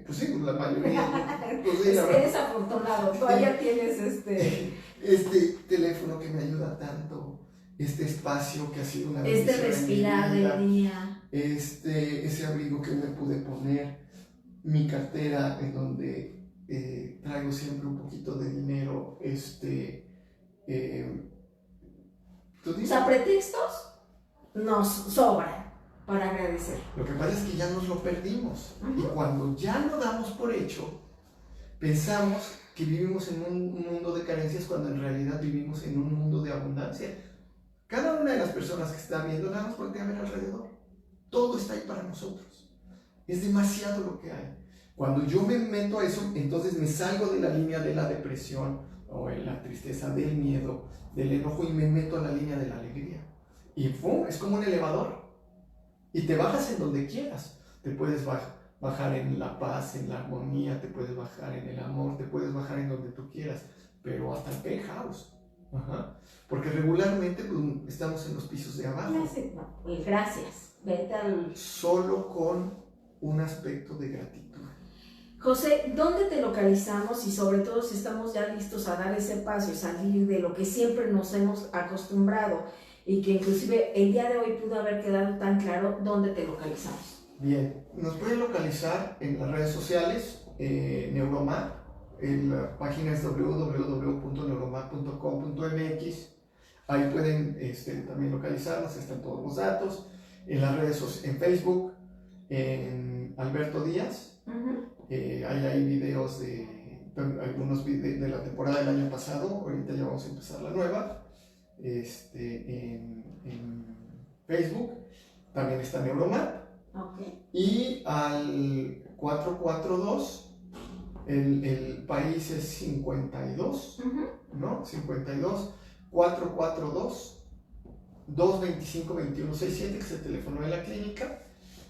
Pues sí, la mayoría. Pues sí, eres afortunado, todavía tienes este teléfono que me ayuda tanto, este espacio que ha sido una bendición respirar del día, ese abrigo que me pude poner, mi cartera en donde traigo siempre un poquito de dinero, o sea, pretextos nos sobran para agradecer. Lo que pasa es que ya nos lo perdimos. Y cuando ya lo damos por hecho, pensamos que vivimos en un mundo de carencias cuando en realidad vivimos en un mundo de abundancia. Cada una de las personas que está viendo, nada más voltea a ver alrededor. Todo está ahí para nosotros. Es demasiado lo que hay. Cuando yo me meto a eso, entonces me salgo de la línea de la depresión o de la tristeza, del miedo, del enojo, y me meto a la línea de la alegría. Y ¡pum! Es como un elevador. Y te bajas en donde quieras. Te puedes bajar en la paz, en la armonía, te puedes bajar en el amor, te puedes bajar en donde tú quieras, pero hasta el penthouse. Ajá. Porque regularmente pues, estamos en los pisos de abajo. Gracias. Vete al... Solo con un aspecto de gratitud. José, ¿dónde te localizamos? Y sobre todo si estamos ya listos a dar ese paso y salir de lo que siempre nos hemos acostumbrado y que inclusive el día de hoy pudo haber quedado tan claro, ¿dónde te localizamos? Bien, nos pueden localizar en las redes sociales, Neuromap, la página es www.neuromap.com.mx. Ahí pueden también localizarnos, están todos los datos. En las redes sociales, en Facebook, en Alberto Díaz. Hay videos algunos videos de la temporada del año pasado. Ahorita ya vamos a empezar la nueva. En Facebook también está Neuromap. Okay. Y al 442, el país es 52, ¿no? 52 442 225 2167, que es el teléfono de la clínica.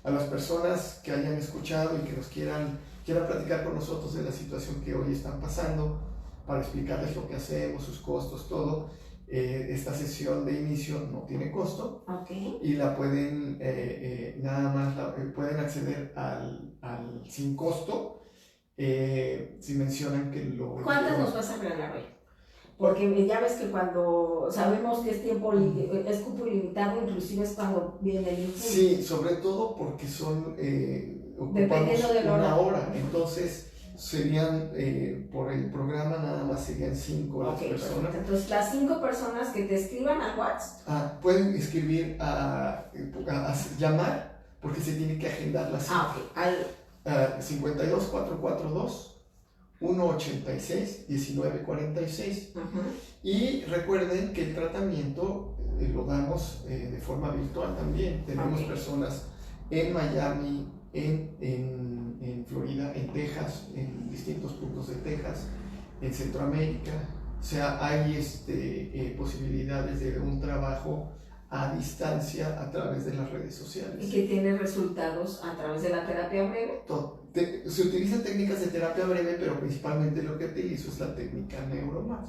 A las personas que hayan escuchado y que nos quieran platicar con nosotros de la situación que hoy están pasando, para explicarles lo que hacemos, sus costos, todo, esta sesión de inicio no tiene costo. Okay. Y la pueden, nada más, pueden acceder al sin costo, si mencionan que lo... ¿Cuántas nos vas a regalar hoy? Porque ya ves que cuando sabemos que es tiempo, es cupo ilimitado, inclusive es cuando viene el incendio. Sí, sobre todo porque son, ocupamos una hora, entonces serían, por el programa nada más serían 5 las personas. Perfecto. Entonces las 5 personas que te escriban al WhatsApp. Pueden escribir a llamar, porque se tiene que agendar la cita. Al 52 442 186 1946. Y recuerden que el tratamiento lo damos de forma virtual también. Tenemos personas en Miami, en Florida, en Texas, en distintos puntos de Texas, en Centroamérica. O sea, hay posibilidades de un trabajo a distancia a través de las redes sociales. Y que tiene resultados a través de la terapia breve. Se utilizan técnicas de terapia breve, pero principalmente lo que utilizo es la técnica Neuromap.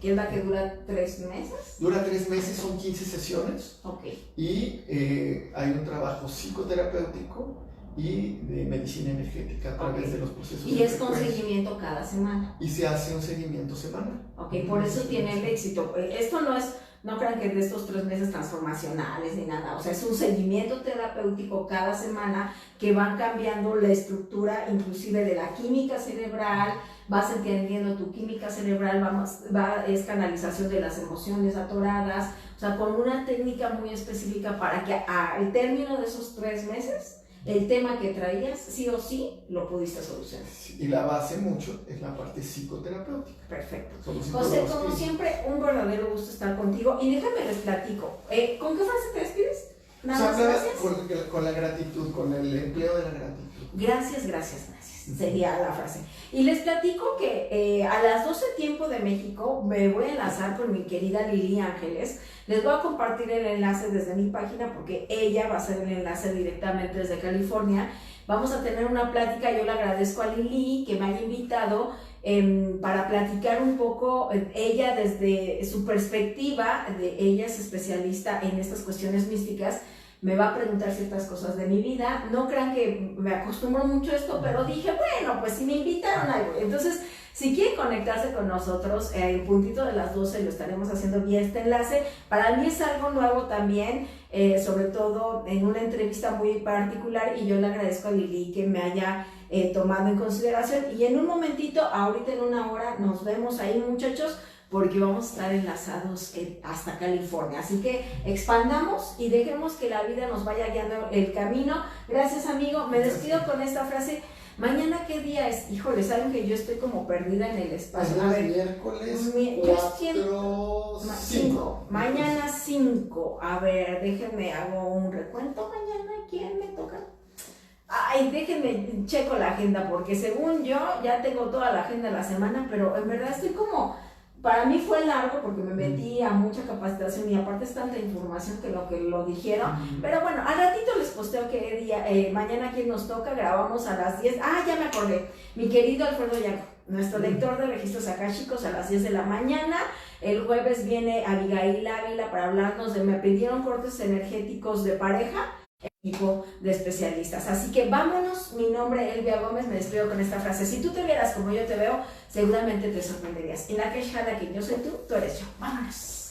¿Que es la que dura 3 meses? Dura 3 meses, son 15 sesiones. Y hay un trabajo psicoterapéutico y de medicina energética a través de los procesos. Y es con seguimiento cada semana. Y se hace un seguimiento semanal. Por eso tiene el éxito. Esto no es... No crean que de estos 3 meses transformacionales ni nada, o sea, es un seguimiento terapéutico cada semana que van cambiando la estructura inclusive de la química cerebral, vas entendiendo tu química cerebral, es canalización de las emociones atoradas, o sea, con una técnica muy específica para que al término de esos 3 meses, el tema que traías, sí o sí, lo pudiste solucionar. Y la base mucho es la parte psicoterapéutica. Perfecto. José, como siempre, un verdadero gusto estar contigo. Y déjame les platico. ¿Con qué frase te despides? Nada más, gracias. Con la gratitud, con el empleo de la gratitud. Gracias, sería la frase. Y les platico que a las 12 tiempo de México me voy a enlazar con mi querida Lili Ángeles. Les voy a compartir el enlace desde mi página porque ella va a hacer el enlace directamente desde California. Vamos a tener una plática. Yo le agradezco a Lili que me haya invitado para platicar un poco, ella desde su perspectiva, ella es especialista en estas cuestiones místicas, me va a preguntar ciertas cosas de mi vida. No crean que me acostumbro mucho a esto, pero dije, bueno, pues si me invitaron algo. Entonces, si quieren conectarse con nosotros, en puntito de las 12 lo estaremos haciendo vía este enlace. Para mí es algo nuevo también, sobre todo en una entrevista muy particular, y yo le agradezco a Lili que me haya tomado en consideración. Y en un momentito, ahorita en una hora, nos vemos ahí, muchachos, porque vamos a estar enlazados hasta California. Así que expandamos y dejemos que la vida nos vaya guiando el camino. Gracias, amigo. Me despido con esta frase. Mañana, ¿qué día es? Híjole, saben que yo estoy como perdida en el espacio. A ver, miércoles 4, 5. 5. Mañana 5. A ver, déjenme, hago un recuento. Mañana, ¿quién me toca? Ay, déjenme, checo la agenda, porque según yo ya tengo toda la agenda de la semana, pero en verdad estoy como, para mí fue largo porque me metí a mucha capacitación y aparte es tanta información que lo dijeron, pero bueno, al ratito les posteo qué día, mañana quién nos toca, grabamos a las 10, ya me acordé, mi querido Alfredo Yago, nuestro lector de registros akáshicos a las 10 de la mañana, el jueves viene Abigail Ávila para hablarnos de, me pidieron cortes energéticos de pareja, equipo de especialistas. Así que vámonos, mi nombre es Elvia Gómez, me despido con esta frase: si tú te vieras como yo te veo, seguramente te sorprenderías. En la que yo soy tú, tú eres yo. Vámonos.